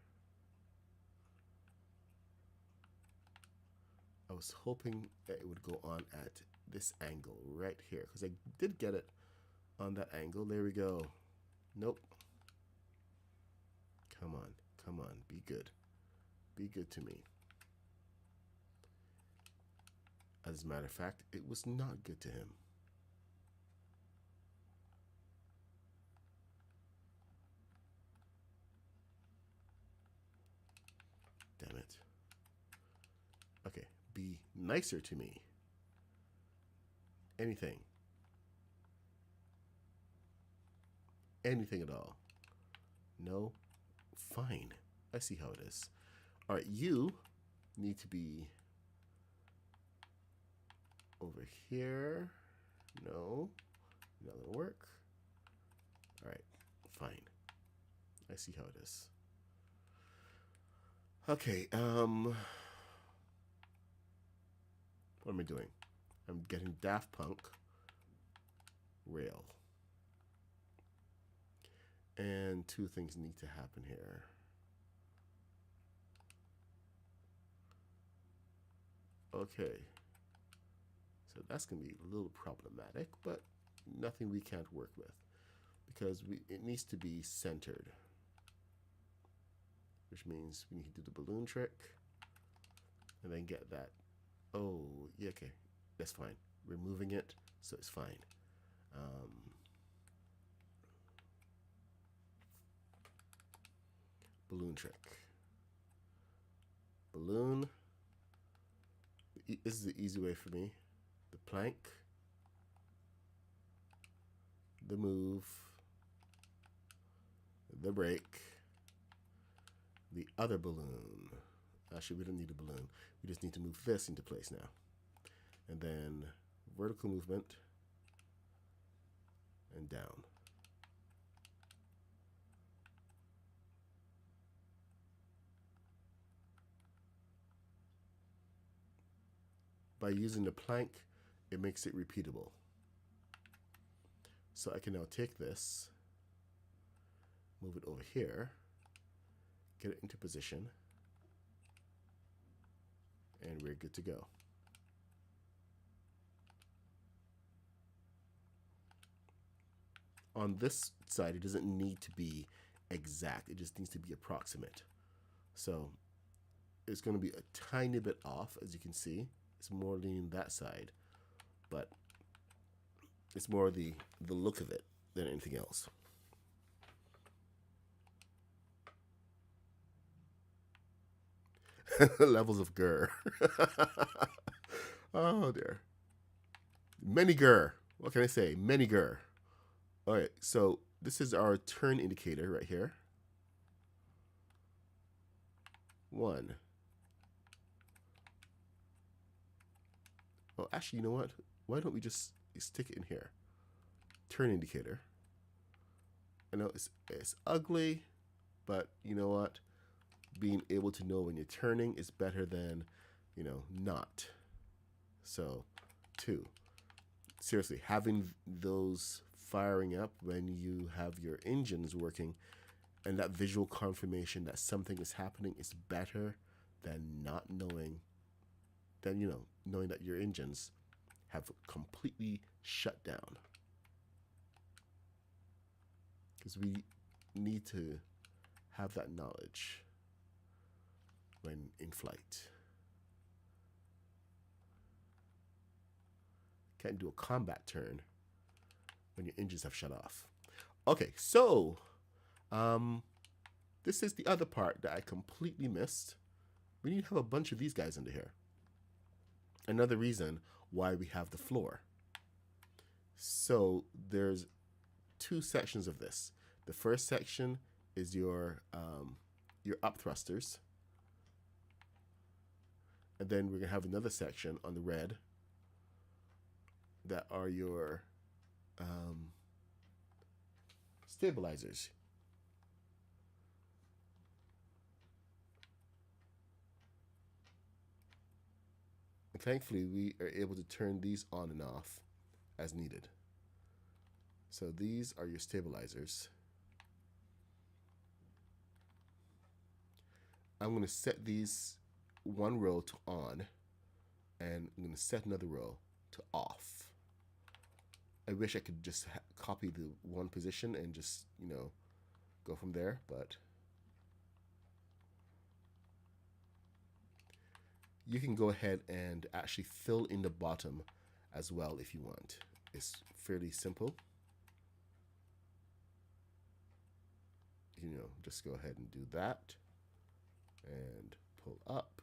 I was hoping that it would go on at this angle right here, because I did get it on that angle. There we go. Nope. Come on, come on, be good. Be good to me. As a matter of fact, it was not good to him. Damn it. Okay, be nicer to me. Anything. Anything at all. No? Fine. I see how it is. All right, you need to be over here. No, not gonna work. All right, fine. I see how it is. Okay, what am I doing? I'm getting Daft Punk rail. And two things need to happen here. Okay, so that's going to be a little problematic, but nothing we can't work with, because it needs to be centered, which means we need to do the balloon trick and then get that. Oh, yeah, okay, that's fine. We're moving it, so it's fine. Um, balloon trick. Balloon. This is the easy way for me. The plank. The move. The brake. The other balloon. Actually, we don't need a balloon. We just need to move this into place now. And then vertical movement and down. By using the plank, it makes it repeatable. So I can now take this, move it over here, get it into position, and we're good to go. On this side, it doesn't need to be exact. It just needs to be approximate. So it's going to be a tiny bit off, as you can see. It's more leaning that side, but it's more the look of it than anything else. Levels of grr. Oh dear. Many grr. What can I say? Many grr. All right, so this is our turn indicator right here. 1. Oh, actually, you know what? Why don't we just stick it in here? Turn indicator. I know it's ugly, but you know what? Being able to know when you're turning is better than, you know, not. So, 2. Seriously, having those firing up when you have your engines working and that visual confirmation that something is happening is better than not knowing, than, you know, knowing that your engines have completely shut down. Because we need to have that knowledge when in flight. Can't do a combat turn when your engines have shut off. Okay, so this is the other part that I completely missed. We need to have a bunch of these guys under here. Another reason why we have the floor. So there's 2 sections of this. The first section is your up thrusters. And then we're going to have another section on the red that are your stabilizers. And thankfully, we are able to turn these on and off as needed. So these are your stabilizers. I'm going to set these one row to on, and I'm going to set another row to off. I wish I could just copy the one position and just, you know, go from there, but you can go ahead and actually fill in the bottom as well if you want. It's fairly simple. You know, just go ahead and do that and pull up.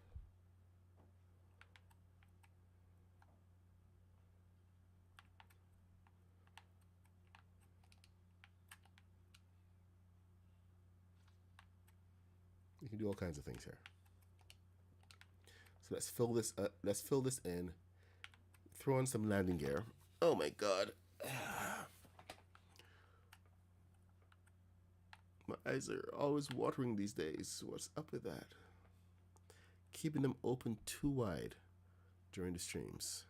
You can do all kinds of things here. So let's fill this up. Let's fill this in. Throw on some landing gear. Oh my God. My eyes are always watering these days. What's up with that? Keeping them open too wide during the streams.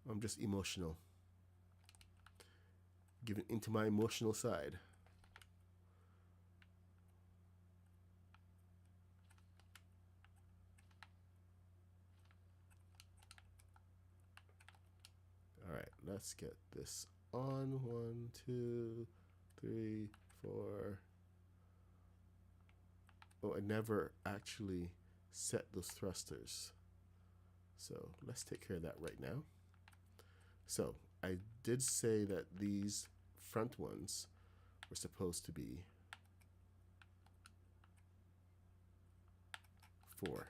I'm just emotional. Giving into my emotional side. All right, let's get this on. 1, 2, 3, 4. Oh, I never actually set those thrusters. So let's take care of that right now. So I did say that these front ones were supposed to be 4.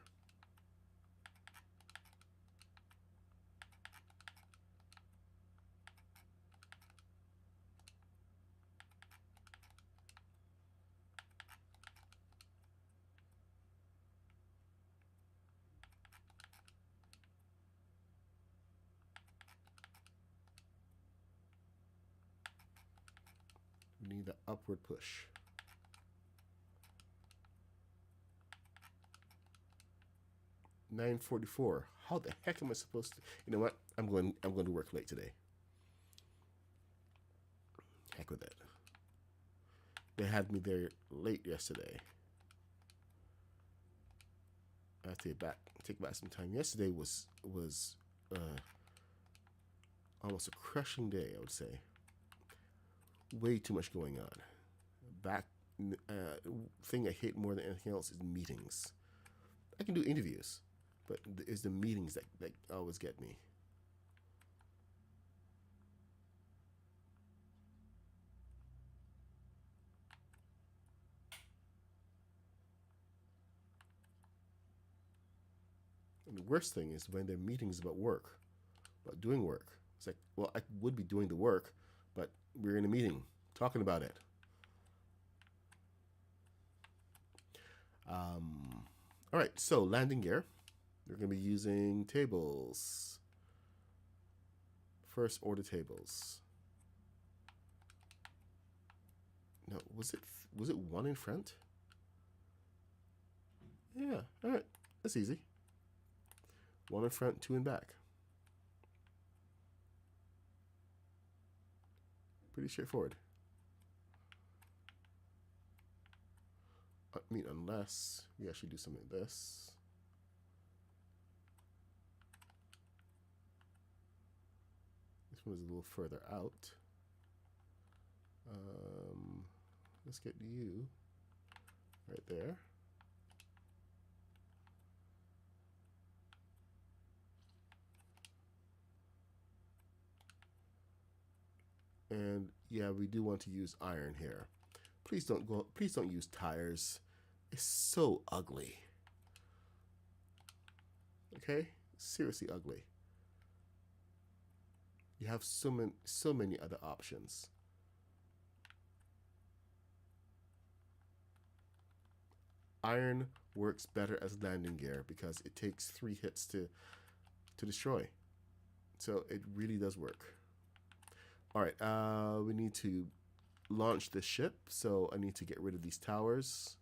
We need the upward push. $9.44. How the heck am I supposed to? You know what? I'm going to work late today. Heck with it. They had me there late yesterday. I have to take back some time. Yesterday was almost a crushing day, I would say. Way too much going on. Thing I hate more than anything else is meetings. I can do interviews, but it's the meetings that always get me. And the worst thing is when there are meetings about work, about doing work. It's like, well, I would be doing the work, but we're in a meeting talking about it. All right, so landing gear. We're going to be using tables. First order tables. No, was it 1 in front? Yeah, all right, that's easy. 1 in front, 2 in back. Pretty straightforward. I mean, unless we actually do something like this. This one is a little further out. Let's get you right there. And yeah, we do want to use iron here. Please don't use tires. It's so ugly. Okay? Seriously ugly. You have so many other options. Iron works better as landing gear because it takes 3 hits to destroy. So it really does work. All right, we need to launch the ship, so I need to get rid of these towers.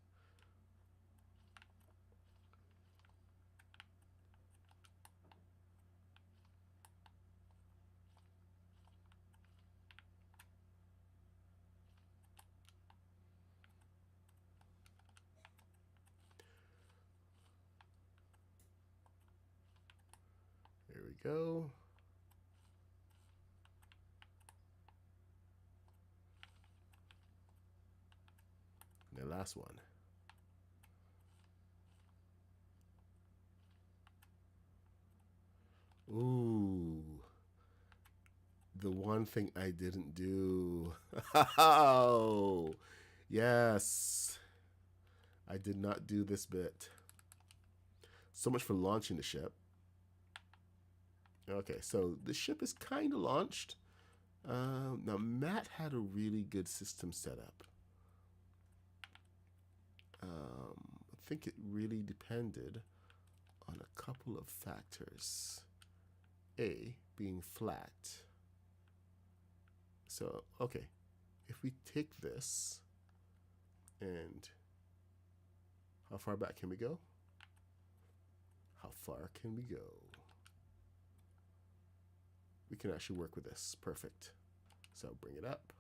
There we go. And the last one. Ooh. The one thing I didn't do. Oh, yes. I did not do this bit. So much for launching the ship. Okay, so the ship is kind of launched. Now, Matt had a really good system set up. I think it really depended on a couple of factors. A, being flat. So, okay, if we take this and how far back can we go? How far can we go? We can actually work with this. Perfect. So bring it up.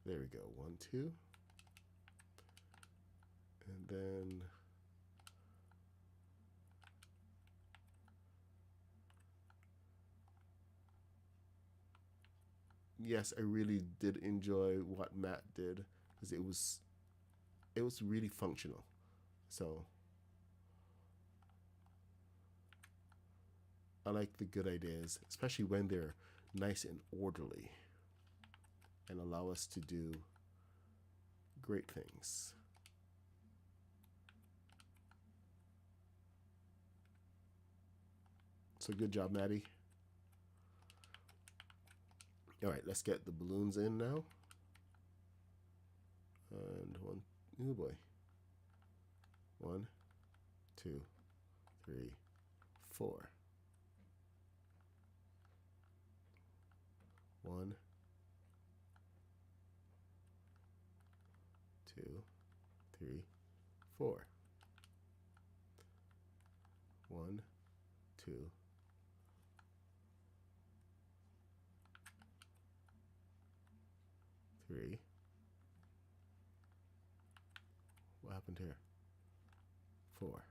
There we go. 1, 2. And then yes, I really did enjoy what Matt did because it was really functional. So I like the good ideas, especially when they're nice and orderly and allow us to do great things. So good job, Maddie. All right, let's get the balloons in now. And one, oh boy. 1, 2, 3, 4. 1, 2, 3, 4. 1, 2. Three. What happened here? 4.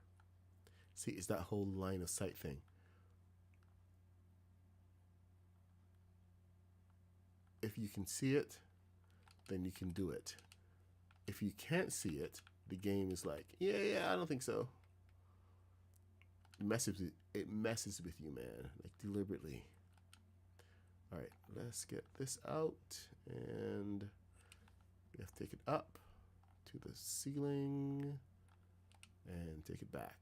See, it's that whole line of sight thing. If you can see it, then you can do it. If you can't see it, the game is like, yeah, I don't think so. It messes with you, man, like deliberately. All right, let's get this out, and we have to take it up to the ceiling and take it back.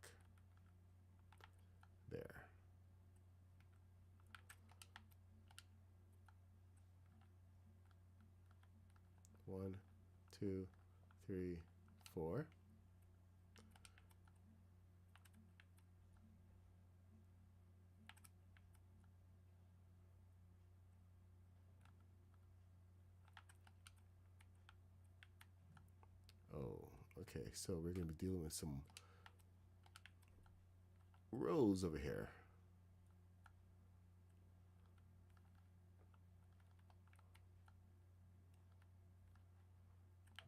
There. One, 2, 3, 4. Oh, okay, so we're going to be dealing with some rows over here.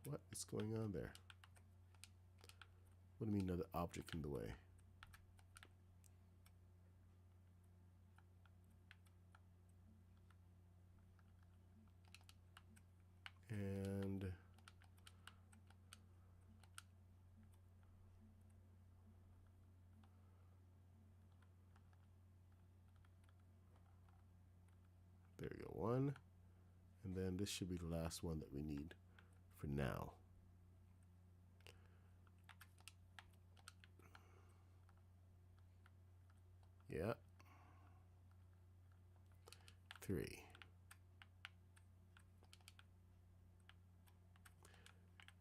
What is going on there? What do you mean another object in the way? And there we go, 1. And then this should be the last one that we need for now. Yeah. 3.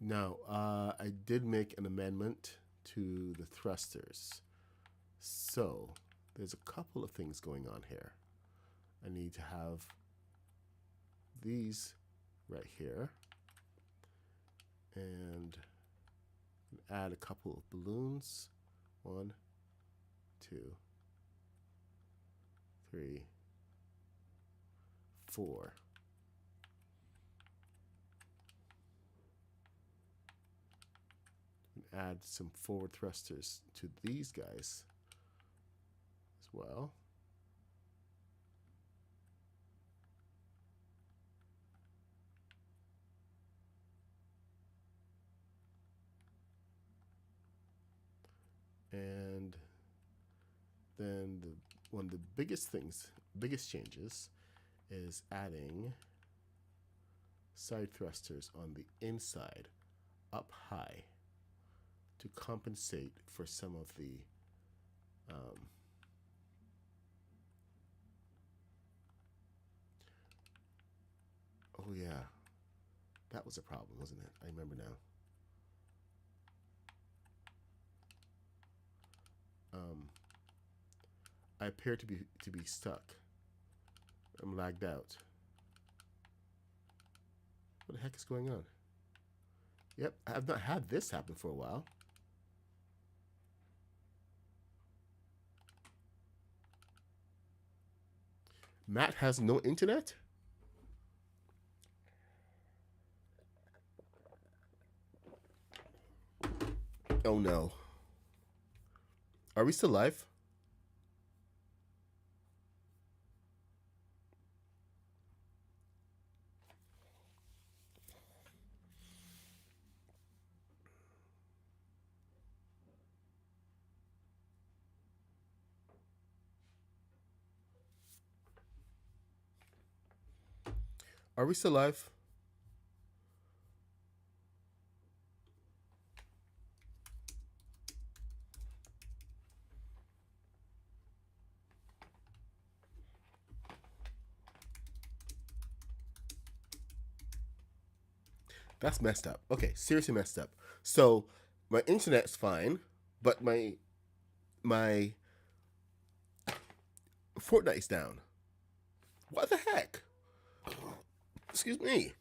Now, I did make an amendment to the thrusters. So, there's a couple of things going on here. I need to have these right here. And add a couple of balloons. 1, 2, 3, 4. And add some forward thrusters to these guys as well. And then one of the biggest changes is adding side thrusters on the inside up high to compensate for some of the oh yeah, that was a problem, wasn't it? I remember now. I appear to be stuck. I'm lagged out. What the heck is going on? Yep, I've not had this happen for a while. Matt has no internet? Oh no. Are we still live? Are we still live? That's messed up. Okay, seriously messed up. So my internet's fine, but my Fortnite's down. What the heck? Excuse me.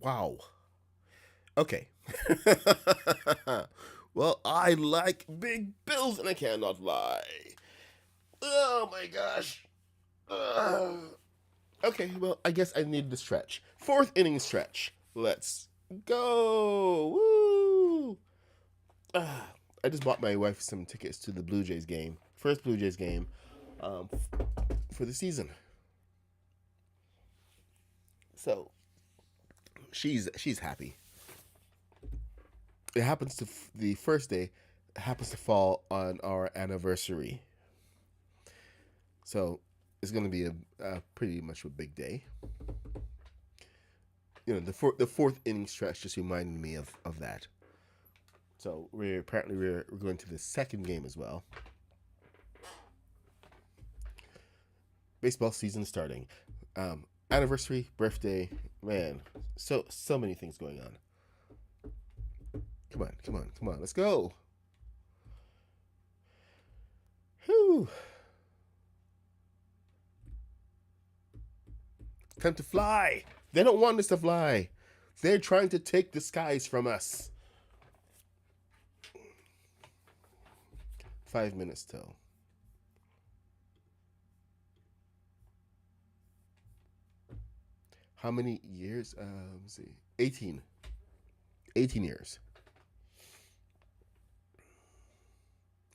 Wow. Okay. Well, I like big bills and I cannot lie. Oh my gosh. Okay, well, I guess I need the stretch. Fourth inning stretch. Let's go. Woo! I just bought my wife some tickets to the Blue Jays game. First Blue Jays game for the season. So she's happy. It happens to the first day happens to fall on our anniversary. So it's going to be a pretty much a big day. You know, the fourth inning stretch just reminded me of that. So we're going to the second game as well. Baseball season starting. Anniversary, birthday, man, so many things going on. Come on, let's go. Whew. Time to fly. They don't want us to fly. They're trying to take the skies from us. 5 minutes till. How many years? Let's see. 18. 18 years.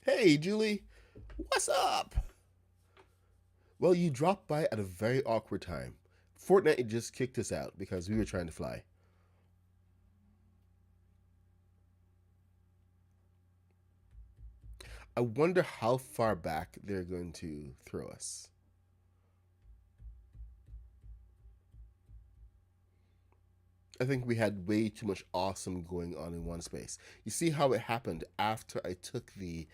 Hey, Julie. What's up? Well, you dropped by at a very awkward time. Fortnite just kicked us out because we were trying to fly. I wonder how far back they're going to throw us. I think we had way too much awesome going on in one space. You see how it happened after I took the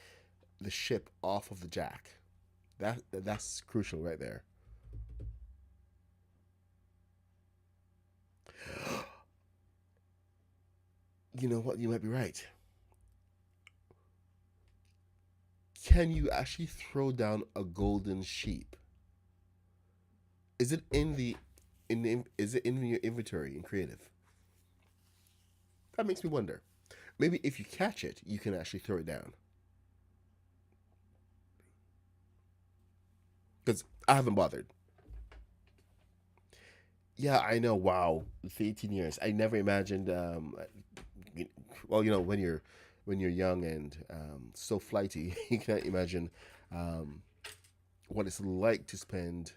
ship off of the jack. That's crucial right there. You know what? You might be right. Can you actually throw down a golden sheep? Is it in is it in your inventory in creative? That makes me wonder. Maybe if you catch it, you can actually throw it down. Because I haven't bothered. Yeah, I know. Wow, it's 18 years. I never imagined. Well, you know, when you're young and so flighty, you can't imagine what it's like to spend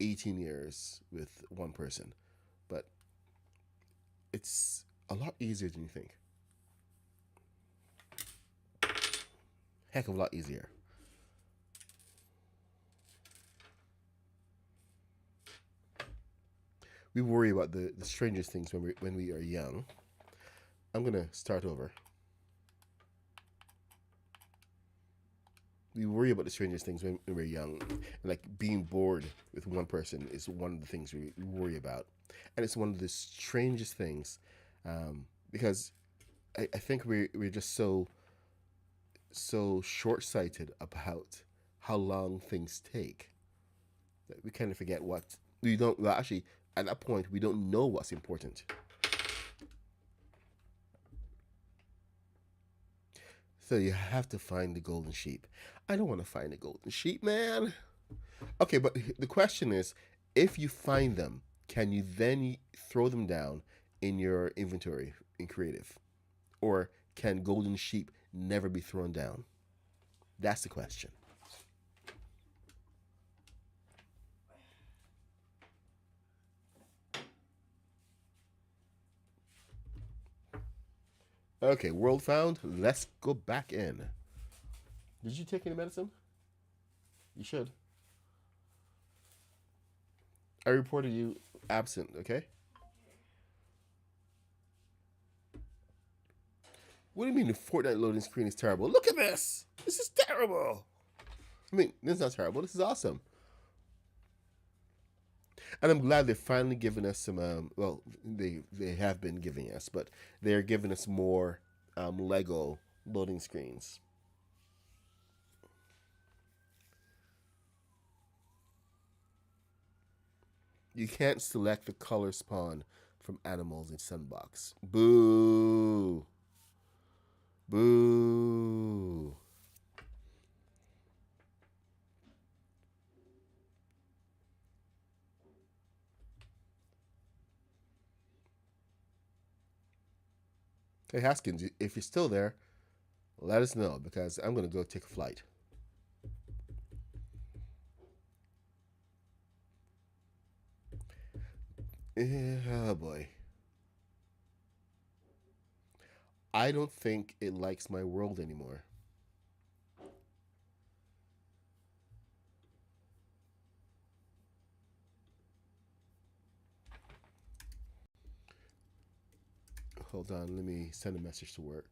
18 years with one person. But it's a lot easier than you think. Heck of a lot easier. We worry about the strangest things when we are young. I'm gonna start over. We worry about the strangest things when we're young. Like being bored with one person is one of the things we worry about. And it's one of the strangest things because I think we're just so short-sighted about how long things take that we kind of forget what we don't. Well, actually, at that point, we don't know what's important. So you have to find the golden sheep. I don't want to find the golden sheep, man. Okay, but the question is, if you find them, can you then throw them down in your inventory in creative? Or can golden sheep never be thrown down? That's the question. Okay, world found. Let's go back in. Did you take any medicine? You should. I reported you absent, okay? What do you mean the Fortnite loading screen is terrible? Look at this! This is terrible! I mean, this is not terrible. This is awesome. And I'm glad they're finally giving us some, well, they have been giving us, but they're giving us more Lego loading screens. You can't select the color spawn from animals in Sunbox. Boo! Boo! Hey Haskins, if you're still there, let us know because I'm going to go take a flight. Oh boy. I don't think it likes my world anymore. Hold on, let me send a message to work.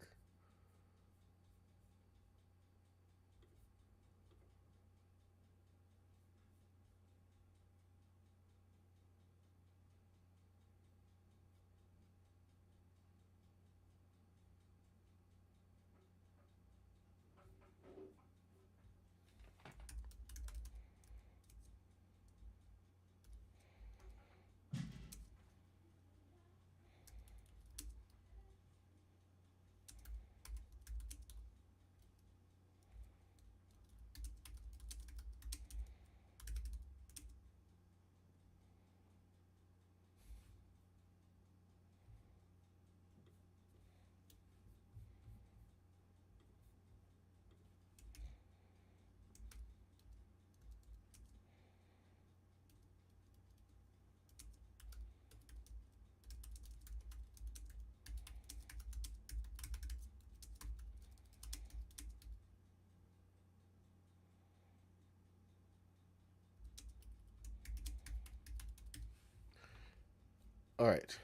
All right.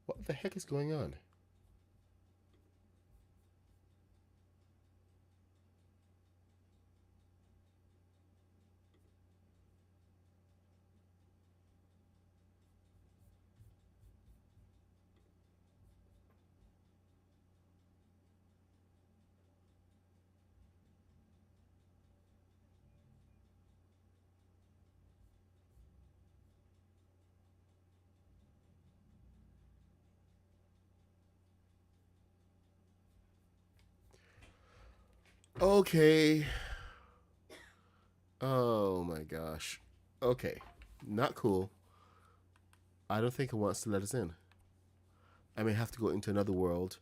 What the heck is going on? Okay. Oh my gosh. Okay. Not cool. I don't think it wants to let us in. I may have to go into another world.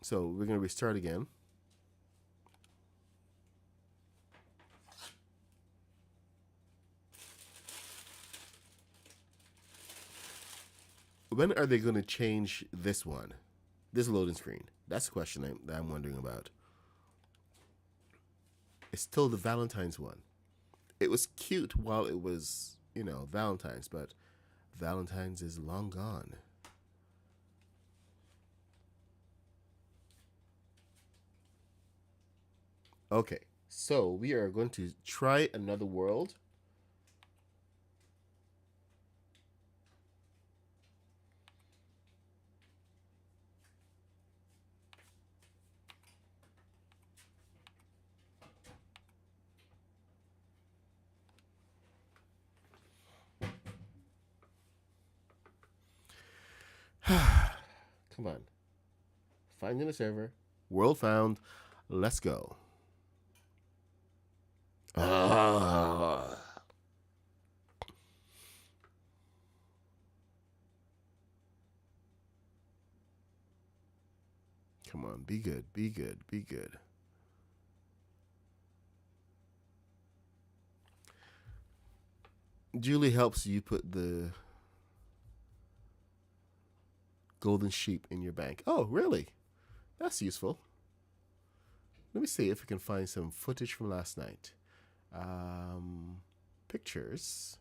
So we're going to restart again. When are they going to change this one? This loading screen? That's the question that I'm wondering about. It's still the Valentine's one. It was cute while it was, you know, Valentine's, but Valentine's is long gone. Okay, so we are going to try another world. Come on. Finding a server. World found. Let's go. Ah. Come on, be good, be good, be good. Julie helps you put the golden sheep in your bank. Oh, really? That's useful. Let me see if we can find some footage from last night. Pictures.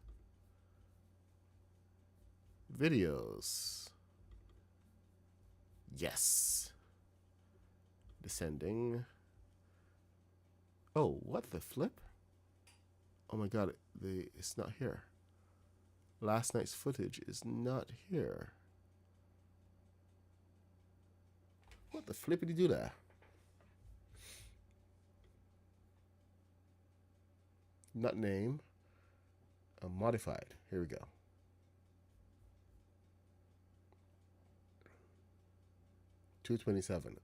Videos. Yes. Descending. Oh, what the flip? Oh my god, it's not here. Last night's footage is not here. What the flip did he do there? Not name. Modified. Here we go. $227.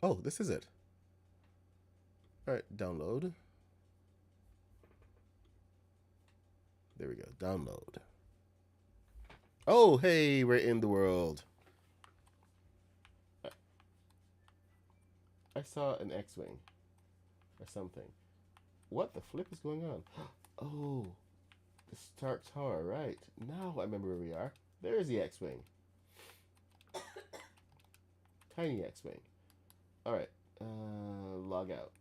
Oh, this is it. All right, download. There we go. Download. Oh, hey, we're in the world. I saw an X-Wing or something. What the flip is going on? Oh, the Stark Tower, right. Now I remember where we are. There's the X-Wing. Tiny X-Wing. All right, log out.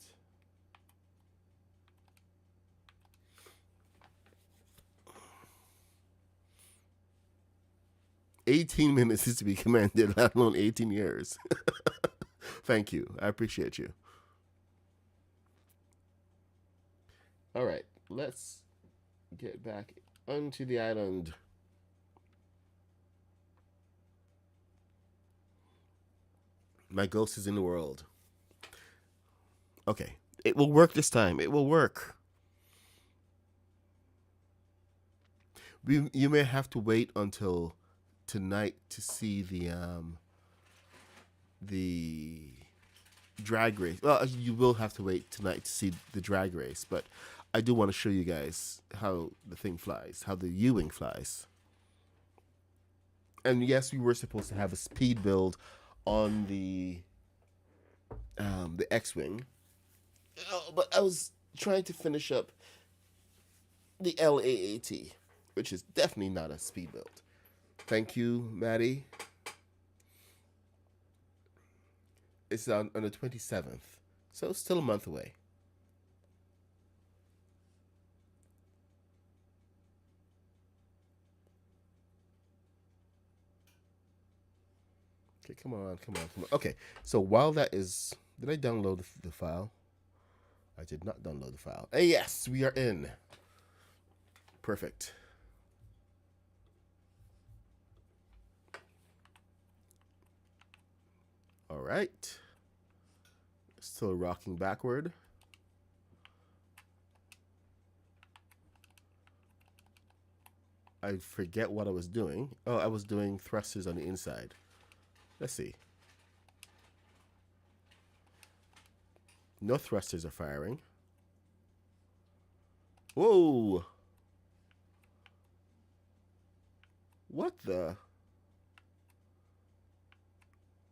$18 minutes is to be commanded, let alone 18 years. Thank you. I appreciate you. All right, let's get back onto the island. My ghost is in the world. Okay, it will work this time. It will work. You may have to wait until tonight to see the drag race. Well, you will have to wait tonight to see the drag race, but I do want to show you guys how the thing flies, how the U-wing flies. And yes, we were supposed to have a speed build on the X-wing, but I was trying to finish up the LAAT, which is definitely not a speed build. Thank you, Maddie. It's on the 27th, so it's still a month away. Okay, come on. Okay, so while that is... Did I download the file? I did not download the file. Hey, yes, we are in. Perfect. All right. Still rocking backward. I forget what I was doing. Oh, I was doing thrusters on the inside. Let's see. No thrusters are firing. Whoa! What the?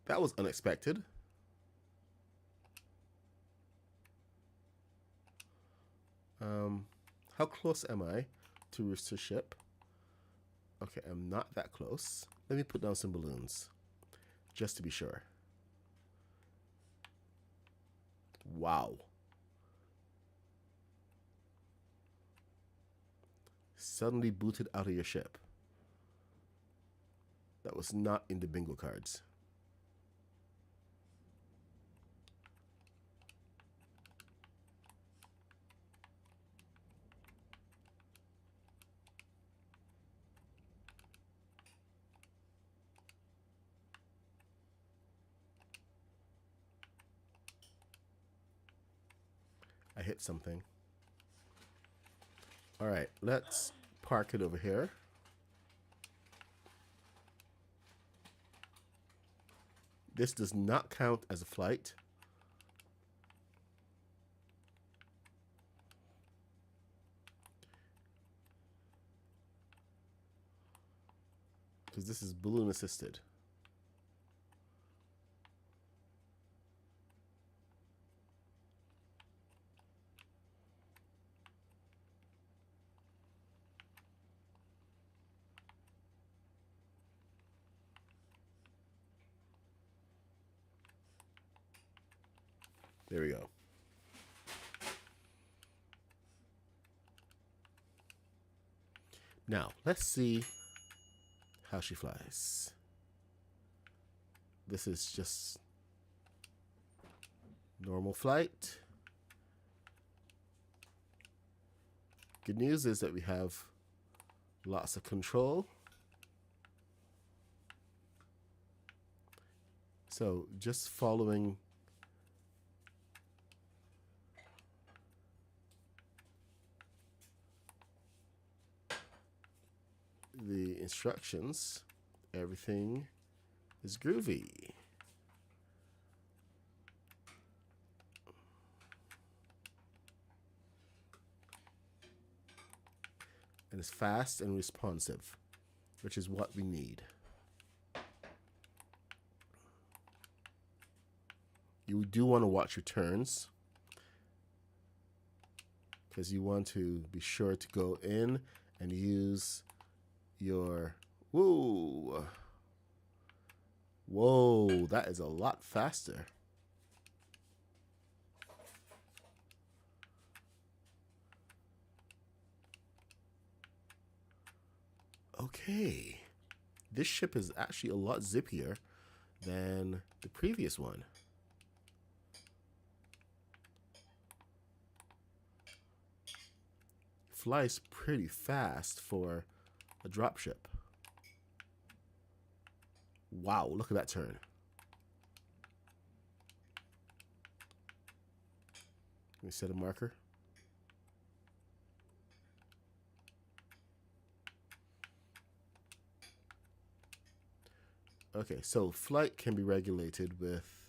That was unexpected. How close am I to Rooster Ship? Okay, I'm not that close. Let me put down some balloons, just to be sure. Wow. Suddenly booted out of your ship. That was not in the bingo cards. I hit something. All right, let's park it over here. This does not count as a flight. Because this is balloon assisted. There we go. Now, let's see how she flies. This is just normal flight. Good news is that we have lots of control. So just following the instructions, everything is groovy. And it's fast and responsive, which is what we need. You do want to watch your turns, because you want to be sure to go in and use your, whoa, that is a lot faster. Okay, this ship is actually a lot zippier than the previous one. Flies pretty fast for a dropship. Wow, look at that turn. Let me set a marker. Okay, so flight can be regulated with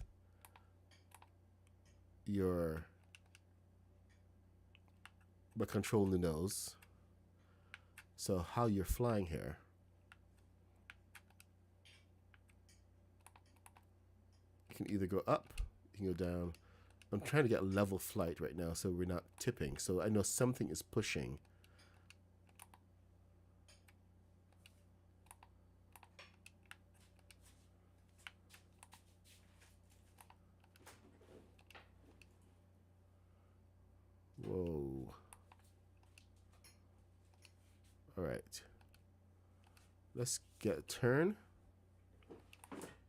by controlling the nose. So how you're flying here. You can either go up, you can go down. I'm trying to get level flight right now so we're not tipping. So I know something is pushing. Whoa. All right. Let's get a turn.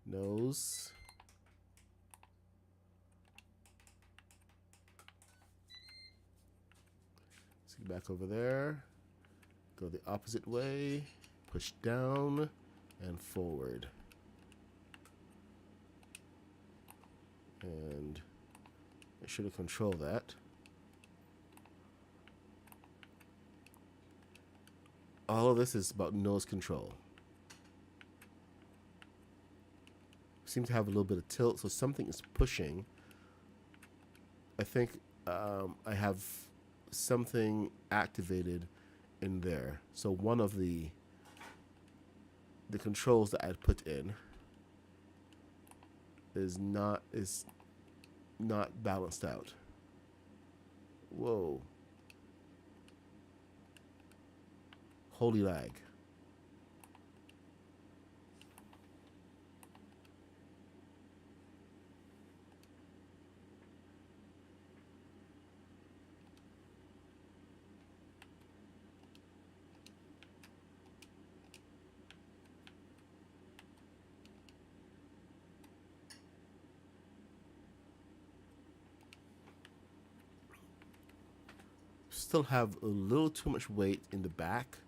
Nose. Let's get back over there. Go the opposite way. Push down and forward. And I should have controlled that. All of this is about nose control. Seem to have a little bit of tilt, so something is pushing. I think I have something activated in there. So one of the controls that I'd put in is not balanced out. Whoa. Holy lag. Still have a little too much weight in the back,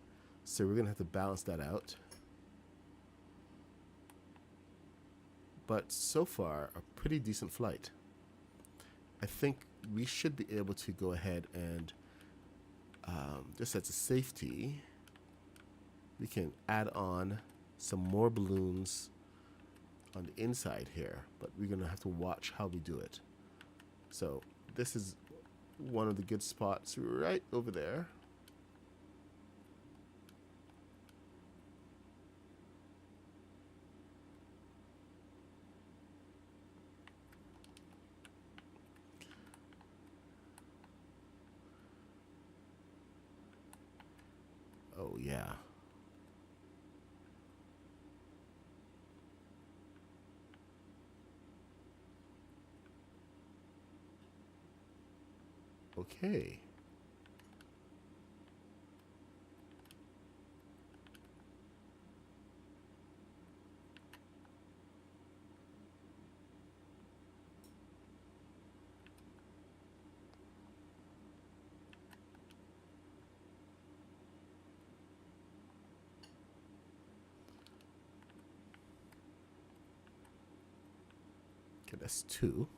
so we're gonna have to balance that out. But so far, a pretty decent flight. I think we should be able to go ahead and just as a safety, we can add on some more balloons on the inside here, but we're gonna have to watch how we do it. So this is one of the good spots right over there. Oh yeah. Okay. Okay, that's 2.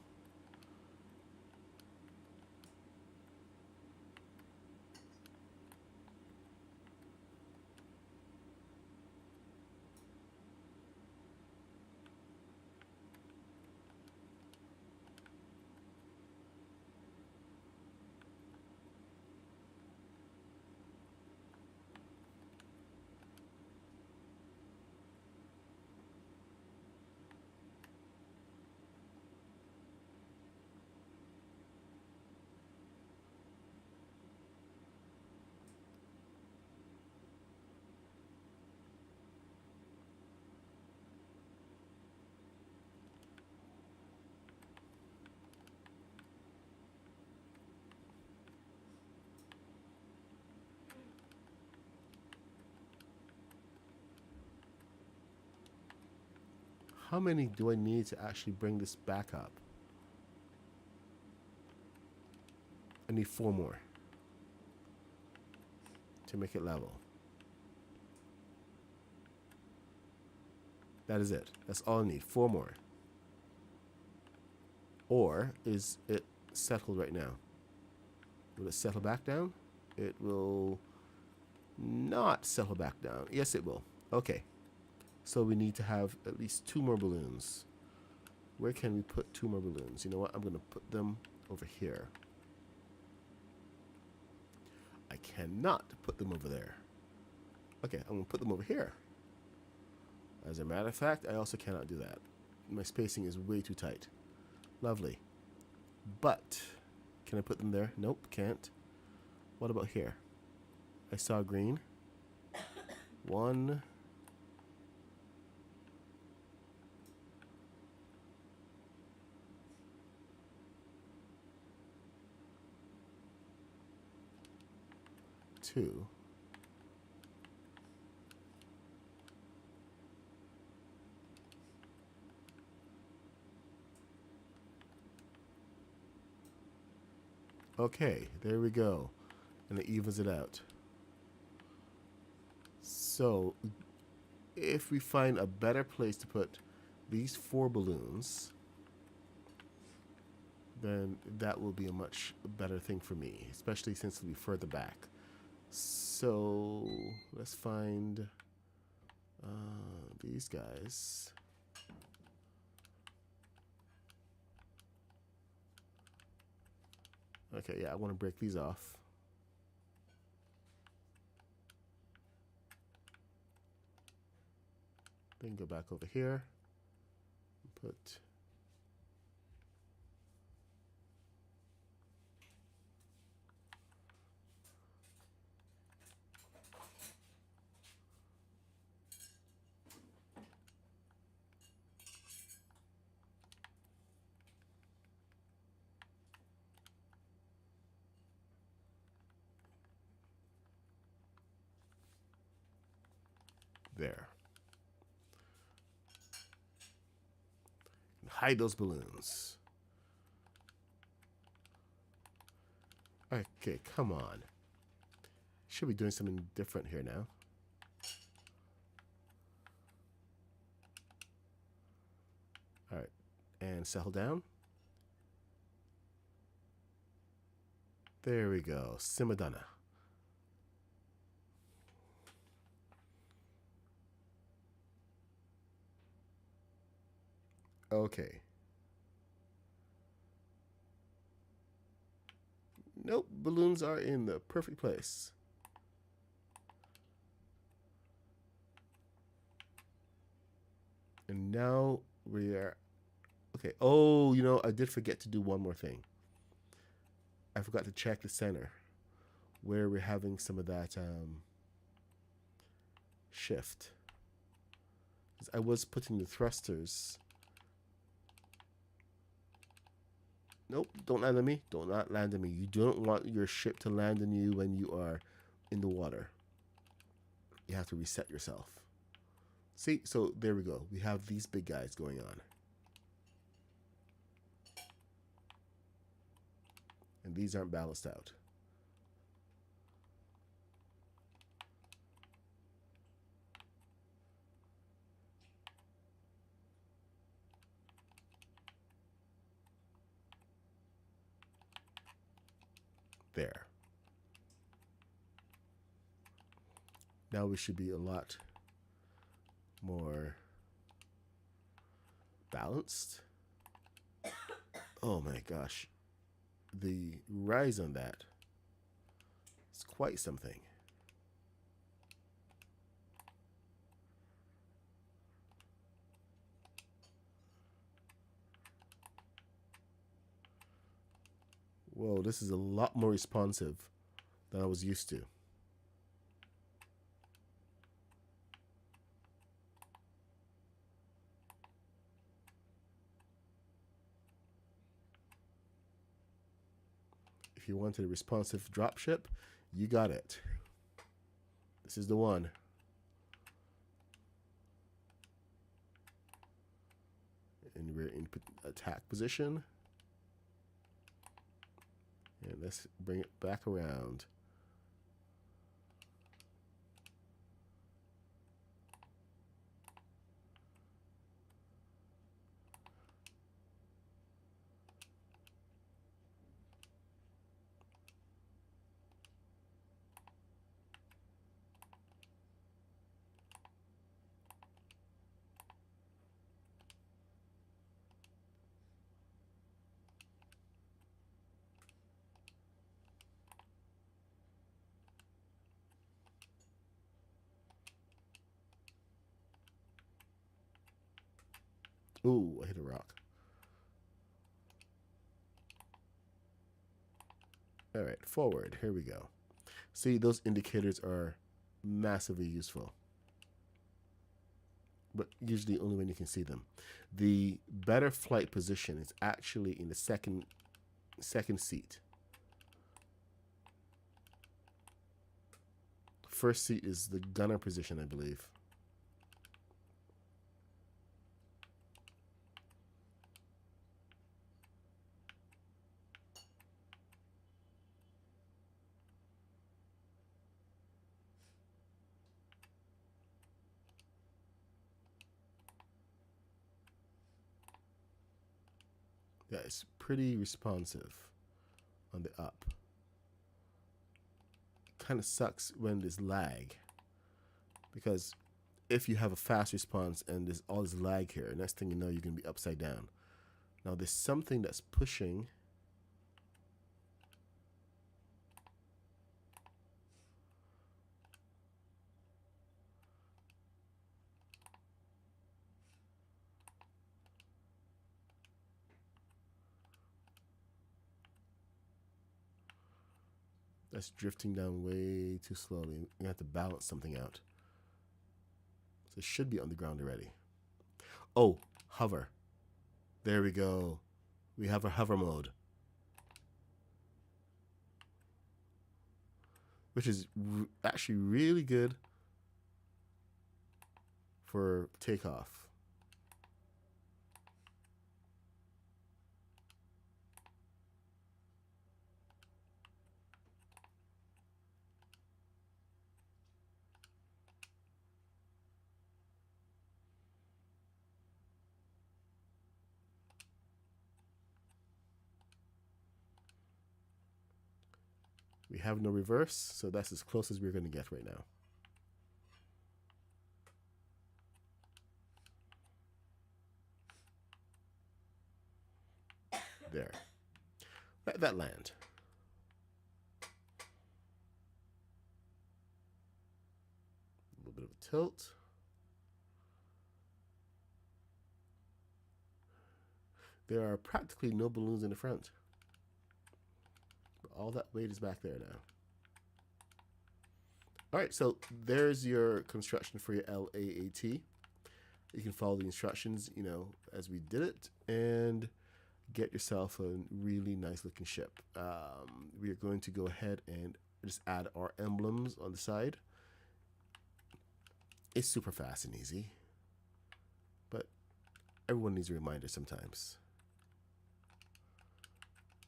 How many do I need to actually bring this back up? I need 4 more to make it level. That is it. That's all I need. 4 more. Or is it settled right now? Will it settle back down? It will not settle back down. Yes, it will. Okay. So we need to have at least 2 more balloons. Where can we put 2 more balloons? You know what? I'm going to put them over here. I cannot put them over there. Okay, I'm going to put them over here. As a matter of fact, I also cannot do that. My spacing is way too tight. Lovely. But, can I put them there? Nope, can't. What about here? I saw green. 1. 2. Okay, there we go. And it evens it out. So, if we find a better place to put these 4 balloons, then that will be a much better thing for me, especially since it'll be further back. So, let's find these guys. Okay, yeah, I want to break these off. Then go back over here. Put there. And hide those balloons. Okay, come on. Should be doing something different here now. Alright, and settle down. There we go, Simadonna. Okay. Nope, balloons are in the perfect place. And now we are... Okay, oh, you know, I did forget to do one more thing. I forgot to check the center, where we're having some of that shift. I was putting the thrusters... Nope, don't land on me. Do not land on me. You don't want your ship to land on you when you are in the water. You have to reset yourself. See, so there we go. We have these big guys going on. And these aren't balanced out. There. Now we should be a lot more balanced. Oh my gosh. The rise on that is quite something. Whoa, this is a lot more responsive than I was used to. If you wanted a responsive dropship, you got it. This is the one. And we're in attack position. And let's bring it back around. Ooh, I hit a rock. All right, forward. Here we go. See, those indicators are massively useful, but usually only when you can see them. The better flight position is actually in the second seat. First seat is the gunner position, I believe. Yeah, it's pretty responsive on the up. Kind of sucks when there's lag, because if you have a fast response and there's all this lag here, next thing you know, you're going to be upside down. Now there's something that's pushing. That's drifting down way too slowly. We have to balance something out. So it should be on the ground already. Oh, hover. There we go. We have a hover mode, which is actually really good for takeoff. We have no reverse, so that's as close as we're going to get right now. There. Let that land. A little bit of a tilt. There are practically no balloons in the front. All that weight is back there now. All right, so there's your construction for your LAAT. You can follow the instructions, you know, as we did it. And get yourself a really nice looking ship. We are going to go ahead and just add our emblems on the side. It's super fast and easy, but everyone needs a reminder sometimes.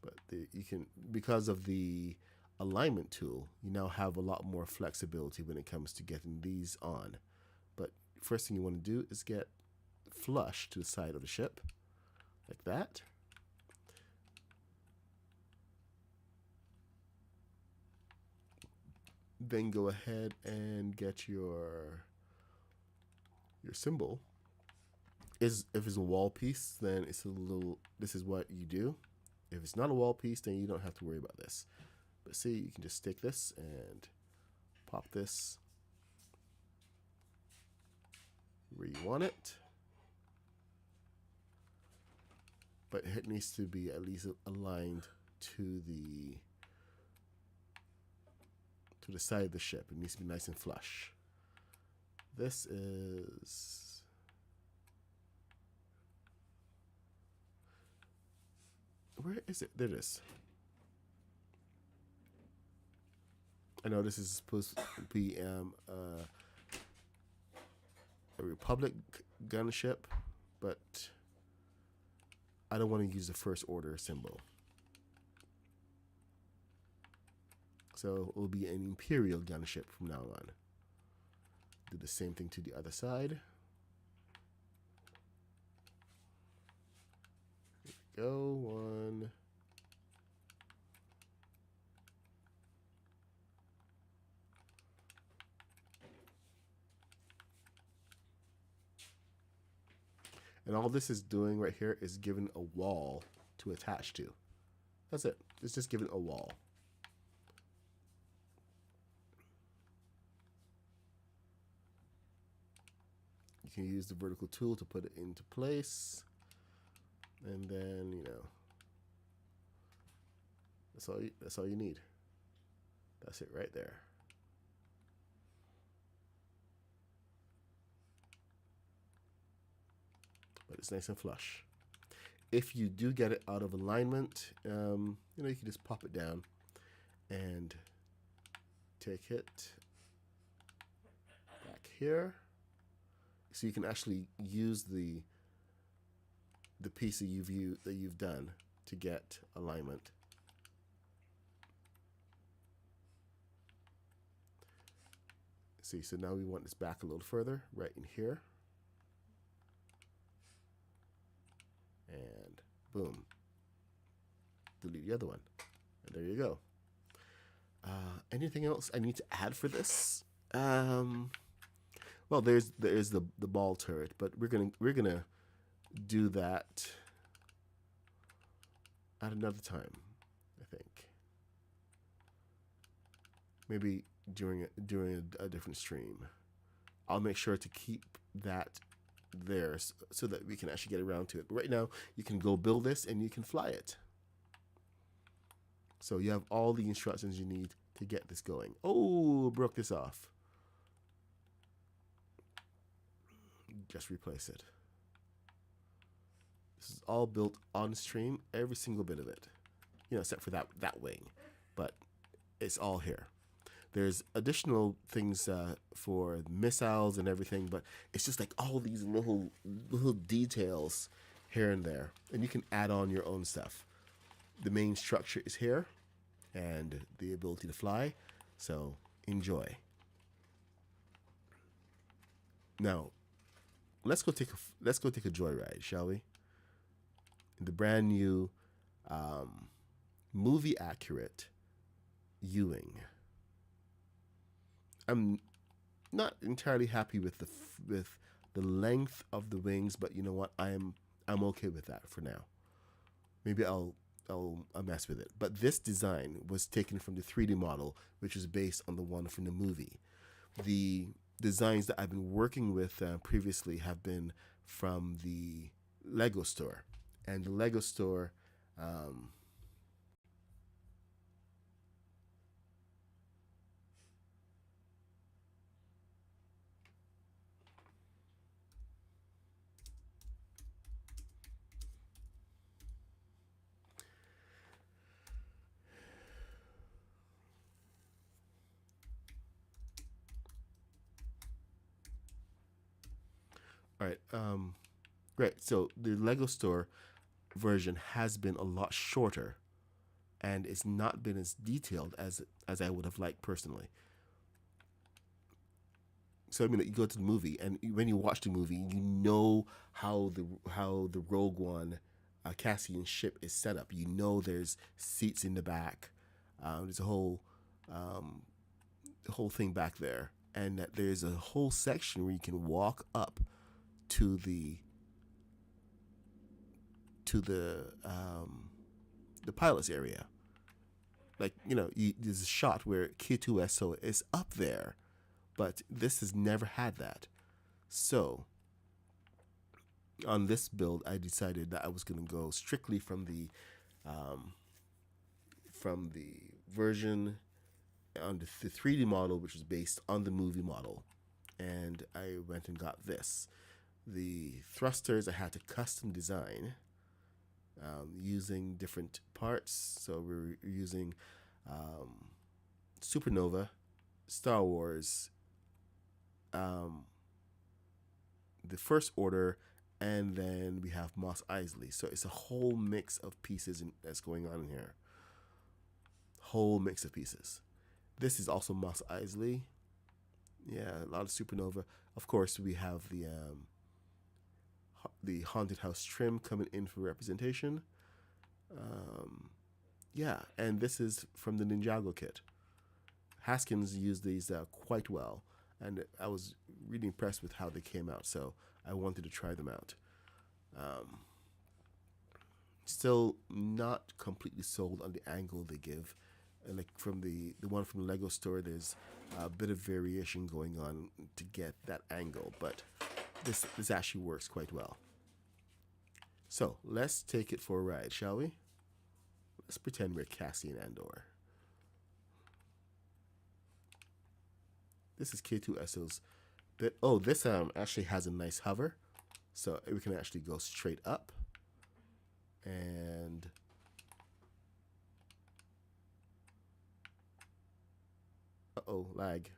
But you can, because of the alignment tool, you now have a lot more flexibility when it comes to getting these on. But first thing you want to do is get flush to the side of the ship, like that. Then go ahead and get your symbol. If it's a wall piece, then it's a little, this is what you do. If it's not a wall piece, then you don't have to worry about this. But see, you can just stick this and pop this where you want it. But it needs to be at least aligned to the side of the ship. It needs to be nice and flush. This is, where is it? There it is. I know this is supposed to be a Republic gunship, but I don't want to use the first order symbol. So it will be an Imperial gunship from now on. Do the same thing to the other side. Here we go, one. And all this is doing right here is giving a wall to attach to. That's it. It's just giving a wall. You can use the vertical tool to put it into place. And then, you know, that's all you need. That's it right there. But it's nice and flush. If you do get it out of alignment, you know, you can just pop it down and take it back here. So you can actually use the piece that you've done to get alignment. See, so now we want this back a little further, right in here. And boom. Delete the other one. And there you go. Anything else I need to add for this? Well, there is the ball turret, but we're gonna do that at another time, I think. Maybe during a different stream. I'll make sure to keep that there so that we can actually get around to it. But right now, you can go build this and you can fly it. So you have all the instructions you need to get this going. Oh, broke this off. Just replace it. This is all built on stream, every single bit of it. You know, except for that wing. But it's all here. There's additional things for missiles and everything, but it's just like all these little details here and there. And you can add on your own stuff. The main structure is here and the ability to fly. So enjoy. Now, let's go take a joyride, shall we? In the brand new movie accurate Ewing. I'm not entirely happy with the length of the wings, but you know what? I'm okay with that for now. Maybe I'll mess with it. But this design was taken from the 3D model, which is based on the one from the movie. The designs that I've been working with previously have been from the Lego store, and the Lego store. All right. Great. So the Lego Store version has been a lot shorter, and it's not been as detailed as I would have liked personally. So I mean, you go to the movie, and when you watch the movie, you know how the Rogue One Cassian ship is set up. You know, there's seats in the back. There's um, a whole thing back there, and that there's a whole section where you can walk up to the pilot's area. Like, there's a shot where K2SO is up there, but this has never had that. So on this build, I decided that I was going to go strictly from the version on the 3D model, which was based on the movie model, and I went and got this. The thrusters I had to custom design using different parts. So we're using Supernova, Star Wars, the First Order, and then we have Mos Eisley. So it's a whole mix of pieces that's going on in here. Whole mix of pieces. This is also Mos Eisley. Yeah, a lot of Supernova. Of course, we have the Haunted House trim coming in for representation. Yeah, and this is from the Ninjago kit. Haskins used these quite well, and I was really impressed with how they came out, so I wanted to try them out. Still not completely sold on the angle they give. And like from the one from the Lego Store, there's a bit of variation going on to get that angle, but this actually works quite well. So let's take it for a ride, shall we? Let's pretend we're Cassian Andor. This is K2SO's bit. Oh, this actually has a nice hover, so we can actually go straight up and lag.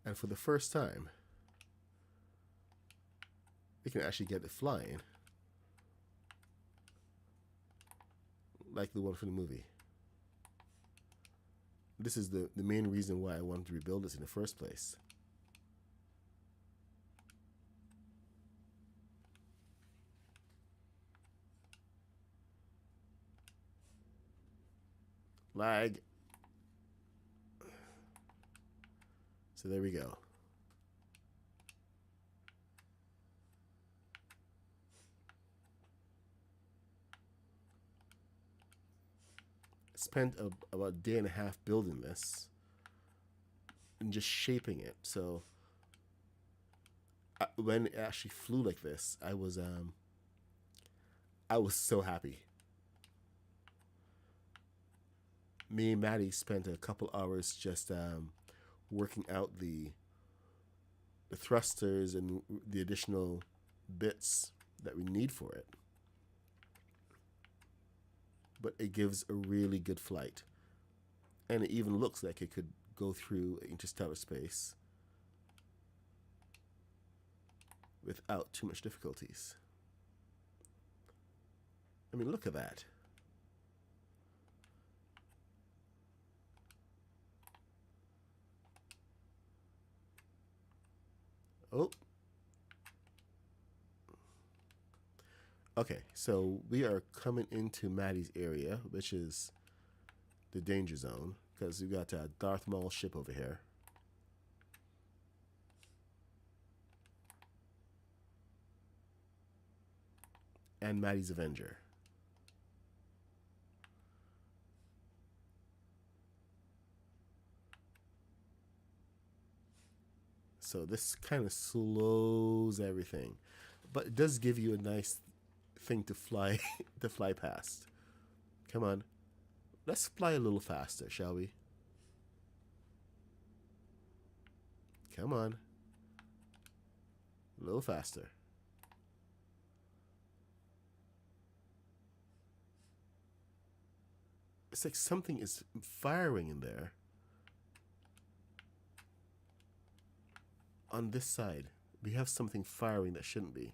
And for the first time, we can actually get it flying like the one from the movie. This is the main reason why I wanted to rebuild this in the first place. Lag. So there we go. Spent about a day and a half building this and just shaping it. So when it actually flew like this, I was so happy. Me and Maddie spent a couple hours just working out the thrusters and the additional bits that we need for it. But it gives a really good flight. And it even looks like it could go through interstellar space without too much difficulties. I mean, look at that. Oh. Okay, so we are coming into Maddie's area, which is the danger zone, because we got a Darth Maul ship over here. And Maddie's Avenger. So this kind of slows everything, but it does give you a nice thing to fly to fly past. Come on, let's fly a little faster, shall we? Come on, a little faster. It's like something is firing in there. On this side, we have something firing that shouldn't be.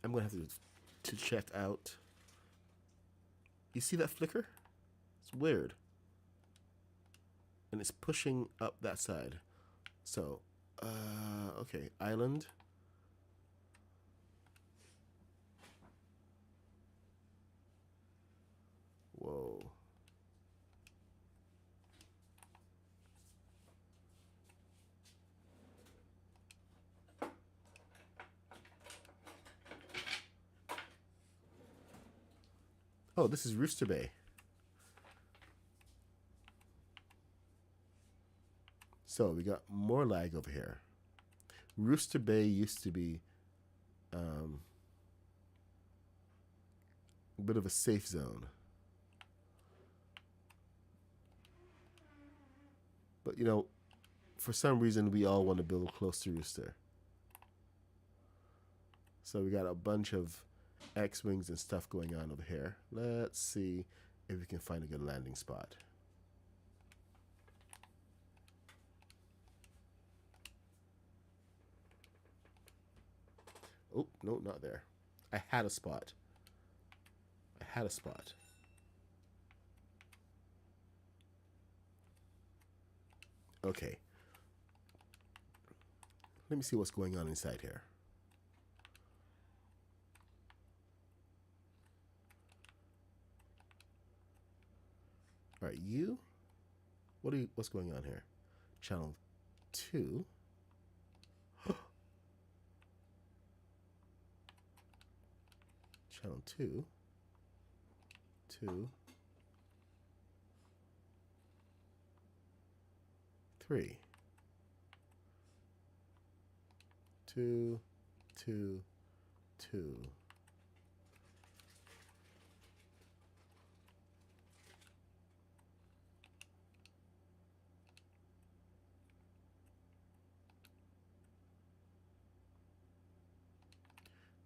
I'm gonna have to check out. You see that flicker? It's weird. And it's pushing up that side. So, okay, island. Whoa. Oh, this is Rooster Bay. So we got more lag over here. Rooster Bay used to be a bit of a safe zone. But, you know, for some reason, we all want to build close to Rooster. So we got a bunch of X-Wings and stuff going on over here. Let's see if we can find a good landing spot. Oh, no, not there. I had a spot. I had a spot. Okay. Let me see what's going on inside here. All right, you. What's going on here? Channel 2. Channel 2. 2. 3. 2. 2. 2.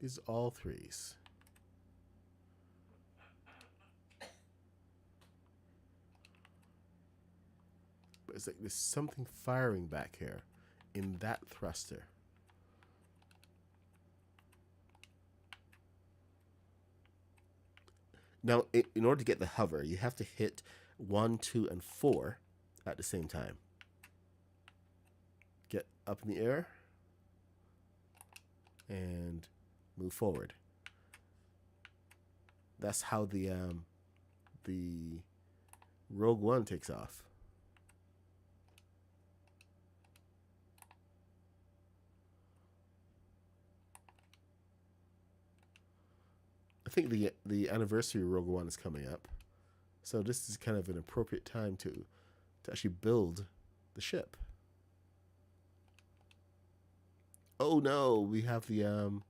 These are all threes. But it's like there's something firing back here in that thruster. Now, in order to get the hover, you have to hit 1, 2, and 4 at the same time. Get up in the air and move forward. That's how the Rogue One takes off. I think the anniversary of Rogue One is coming up, so this is kind of an appropriate time to actually build the ship. Oh no, we have the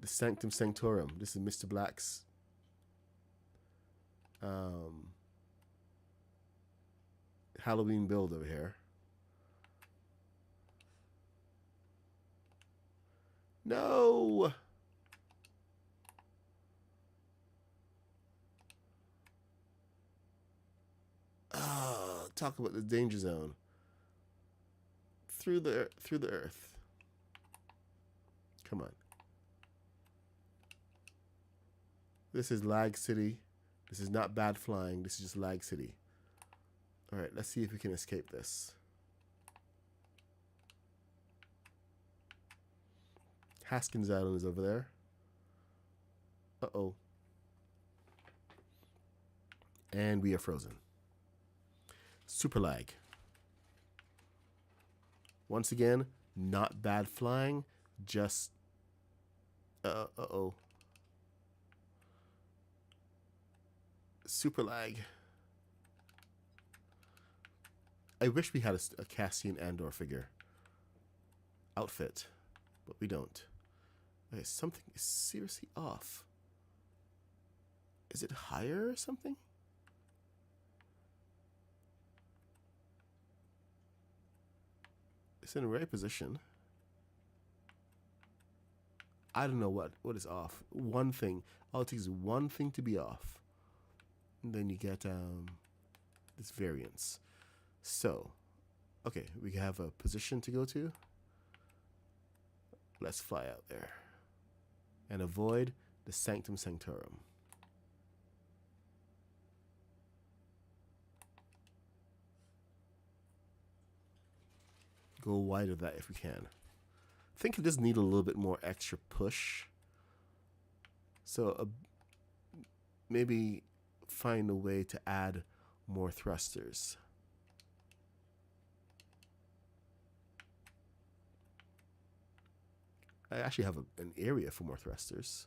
Sanctum Sanctorum. This is Mr. Black's Halloween build over here. No. Oh, talk about the danger zone. Through the earth. Come on. This is Lag City. This is not bad flying. This is just Lag City. All right, let's see if we can escape this. Haskins Island is over there. Uh-oh. And we are frozen. Super lag. Once again, not bad flying, just uh-oh. Super lag. I wish we had a Cassian Andor figure outfit, but we don't. Okay, something is seriously off. Is it higher or something? It's in the right position. I don't know what is off. One thing. All it takes is one thing to be off. And then you get this variance. So, okay, we have a position to go to. Let's fly out there and avoid the Sanctum Sanctorum. Go wide of that if we can. I think it does need a little bit more extra push. So maybe find a way to add more thrusters. I actually have an area for more thrusters.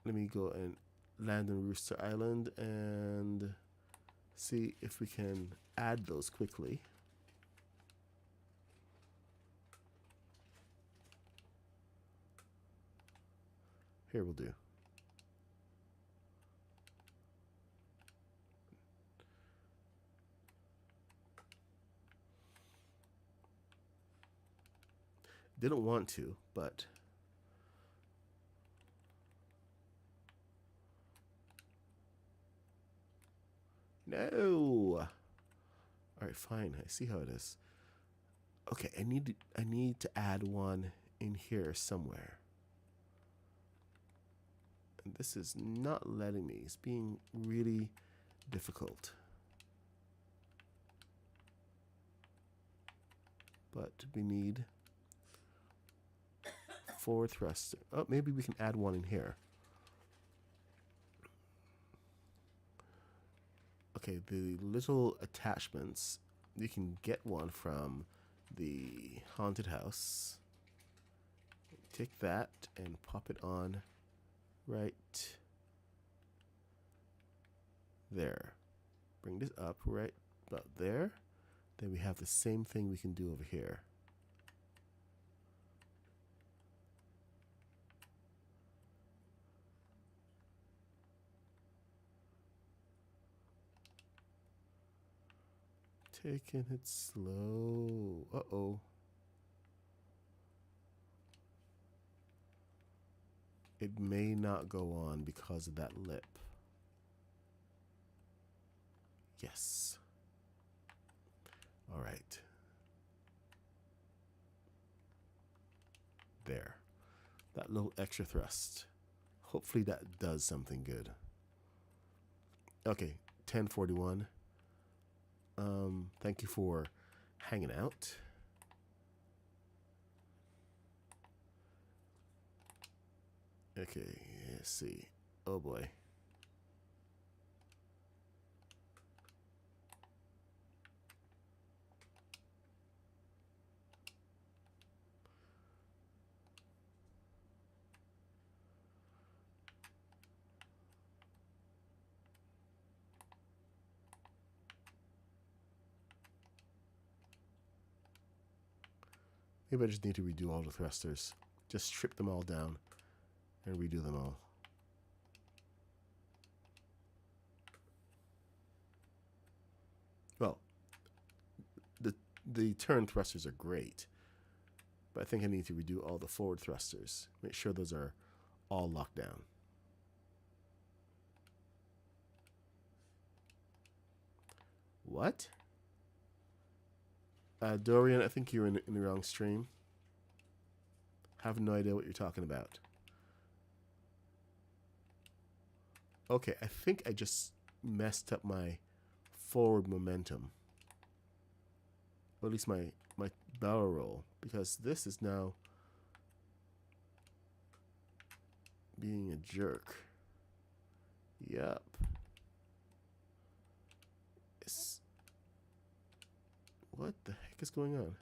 Let me go and land on Rooster Island and see if we can add those quickly. Here will do. Didn't want to, but no. All right, fine. I see how it is. Okay, I need to add one in here somewhere. And this is not letting me. It's being really difficult. But we need forward thruster. Oh, maybe we can add one in here. Okay, the little attachments, you can get one from the haunted house. Take that and pop it on right there. Bring this up right about there. Then we have the same thing we can do over here. Taking it slow. Uh-oh. It may not go on because of that lip. Yes. All right. There. That little extra thrust. Hopefully that does something good. Okay, 1041. Thank you for hanging out. Okay, let's see. Oh boy. Maybe I just need to redo all the thrusters. Just strip them all down and redo them all. Well, the turn thrusters are great, but I think I need to redo all the forward thrusters. Make sure those are all locked down. What? Dorian, I think you're in the wrong stream. Have no idea what you're talking about. Okay, I think I just messed up my forward momentum. Or at least my barrel roll. Because this is now being a jerk. Yup. What the heck is going on?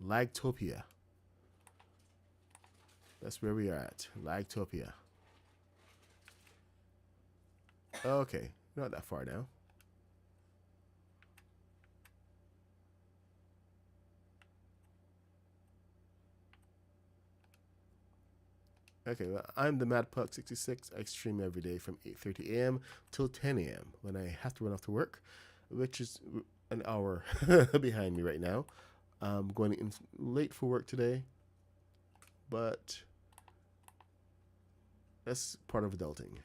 Lagtopia. That's where we are at. Lagtopia. Okay, not that far now. Okay, well, I'm the MadPuck66. I stream every day from 8:30 a.m. till 10 a.m. when I have to run off to work, which is an hour behind me right now. I'm going in late for work today, but that's part of adulting.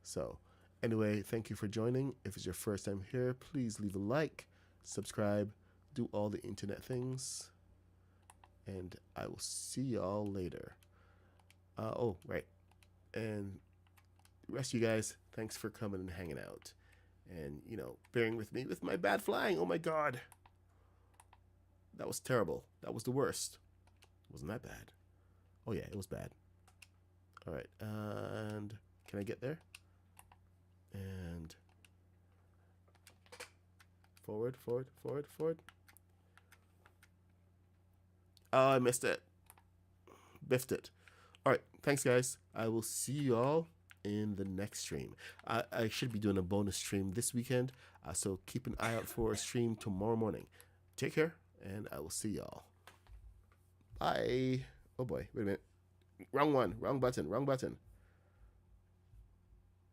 So anyway, thank you for joining. If it's your first time here, please leave a like, subscribe, do all the internet things, and I will see y'all later. Oh, right. And the rest of you guys, thanks for coming and hanging out and, you know, bearing with me with my bad flying. Oh my God. That was terrible. That was the worst. Wasn't that bad? Oh yeah, it was bad. All right. And can I get there? And forward, forward, forward, forward. Oh, I missed it. Biffed it. All right. Thanks, guys. I will see you all in the next stream. I should be doing a bonus stream this weekend, so keep an eye out for a stream tomorrow morning. Take care, and I will see y'all. Bye. Oh boy, wait a minute. Wrong one. Wrong button. Wrong button.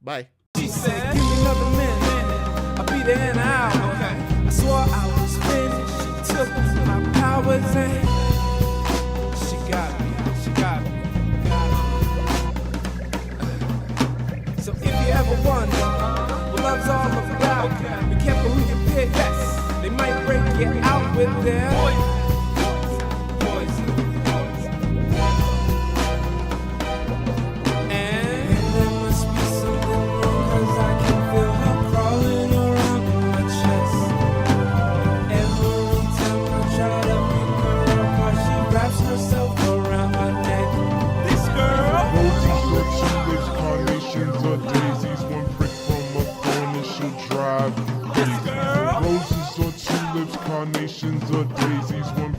Bye. She said, give me another minute, I'll be there in an hour. Okay. I swore I was finished, she took my powers and she got me, So if you ever wonder what love's all about, be careful who you pick. Yes, they might break you out with their poison. And there must be something wrong, 'cause I can feel her crawling around in my chest. Every time I try to pick her up, how she wraps herself around my neck. This girl, Roses or tulips, carnations or daisies, one prick from a thorn and she'll drive you crazy. Roses or tulips, carnations or daisies, one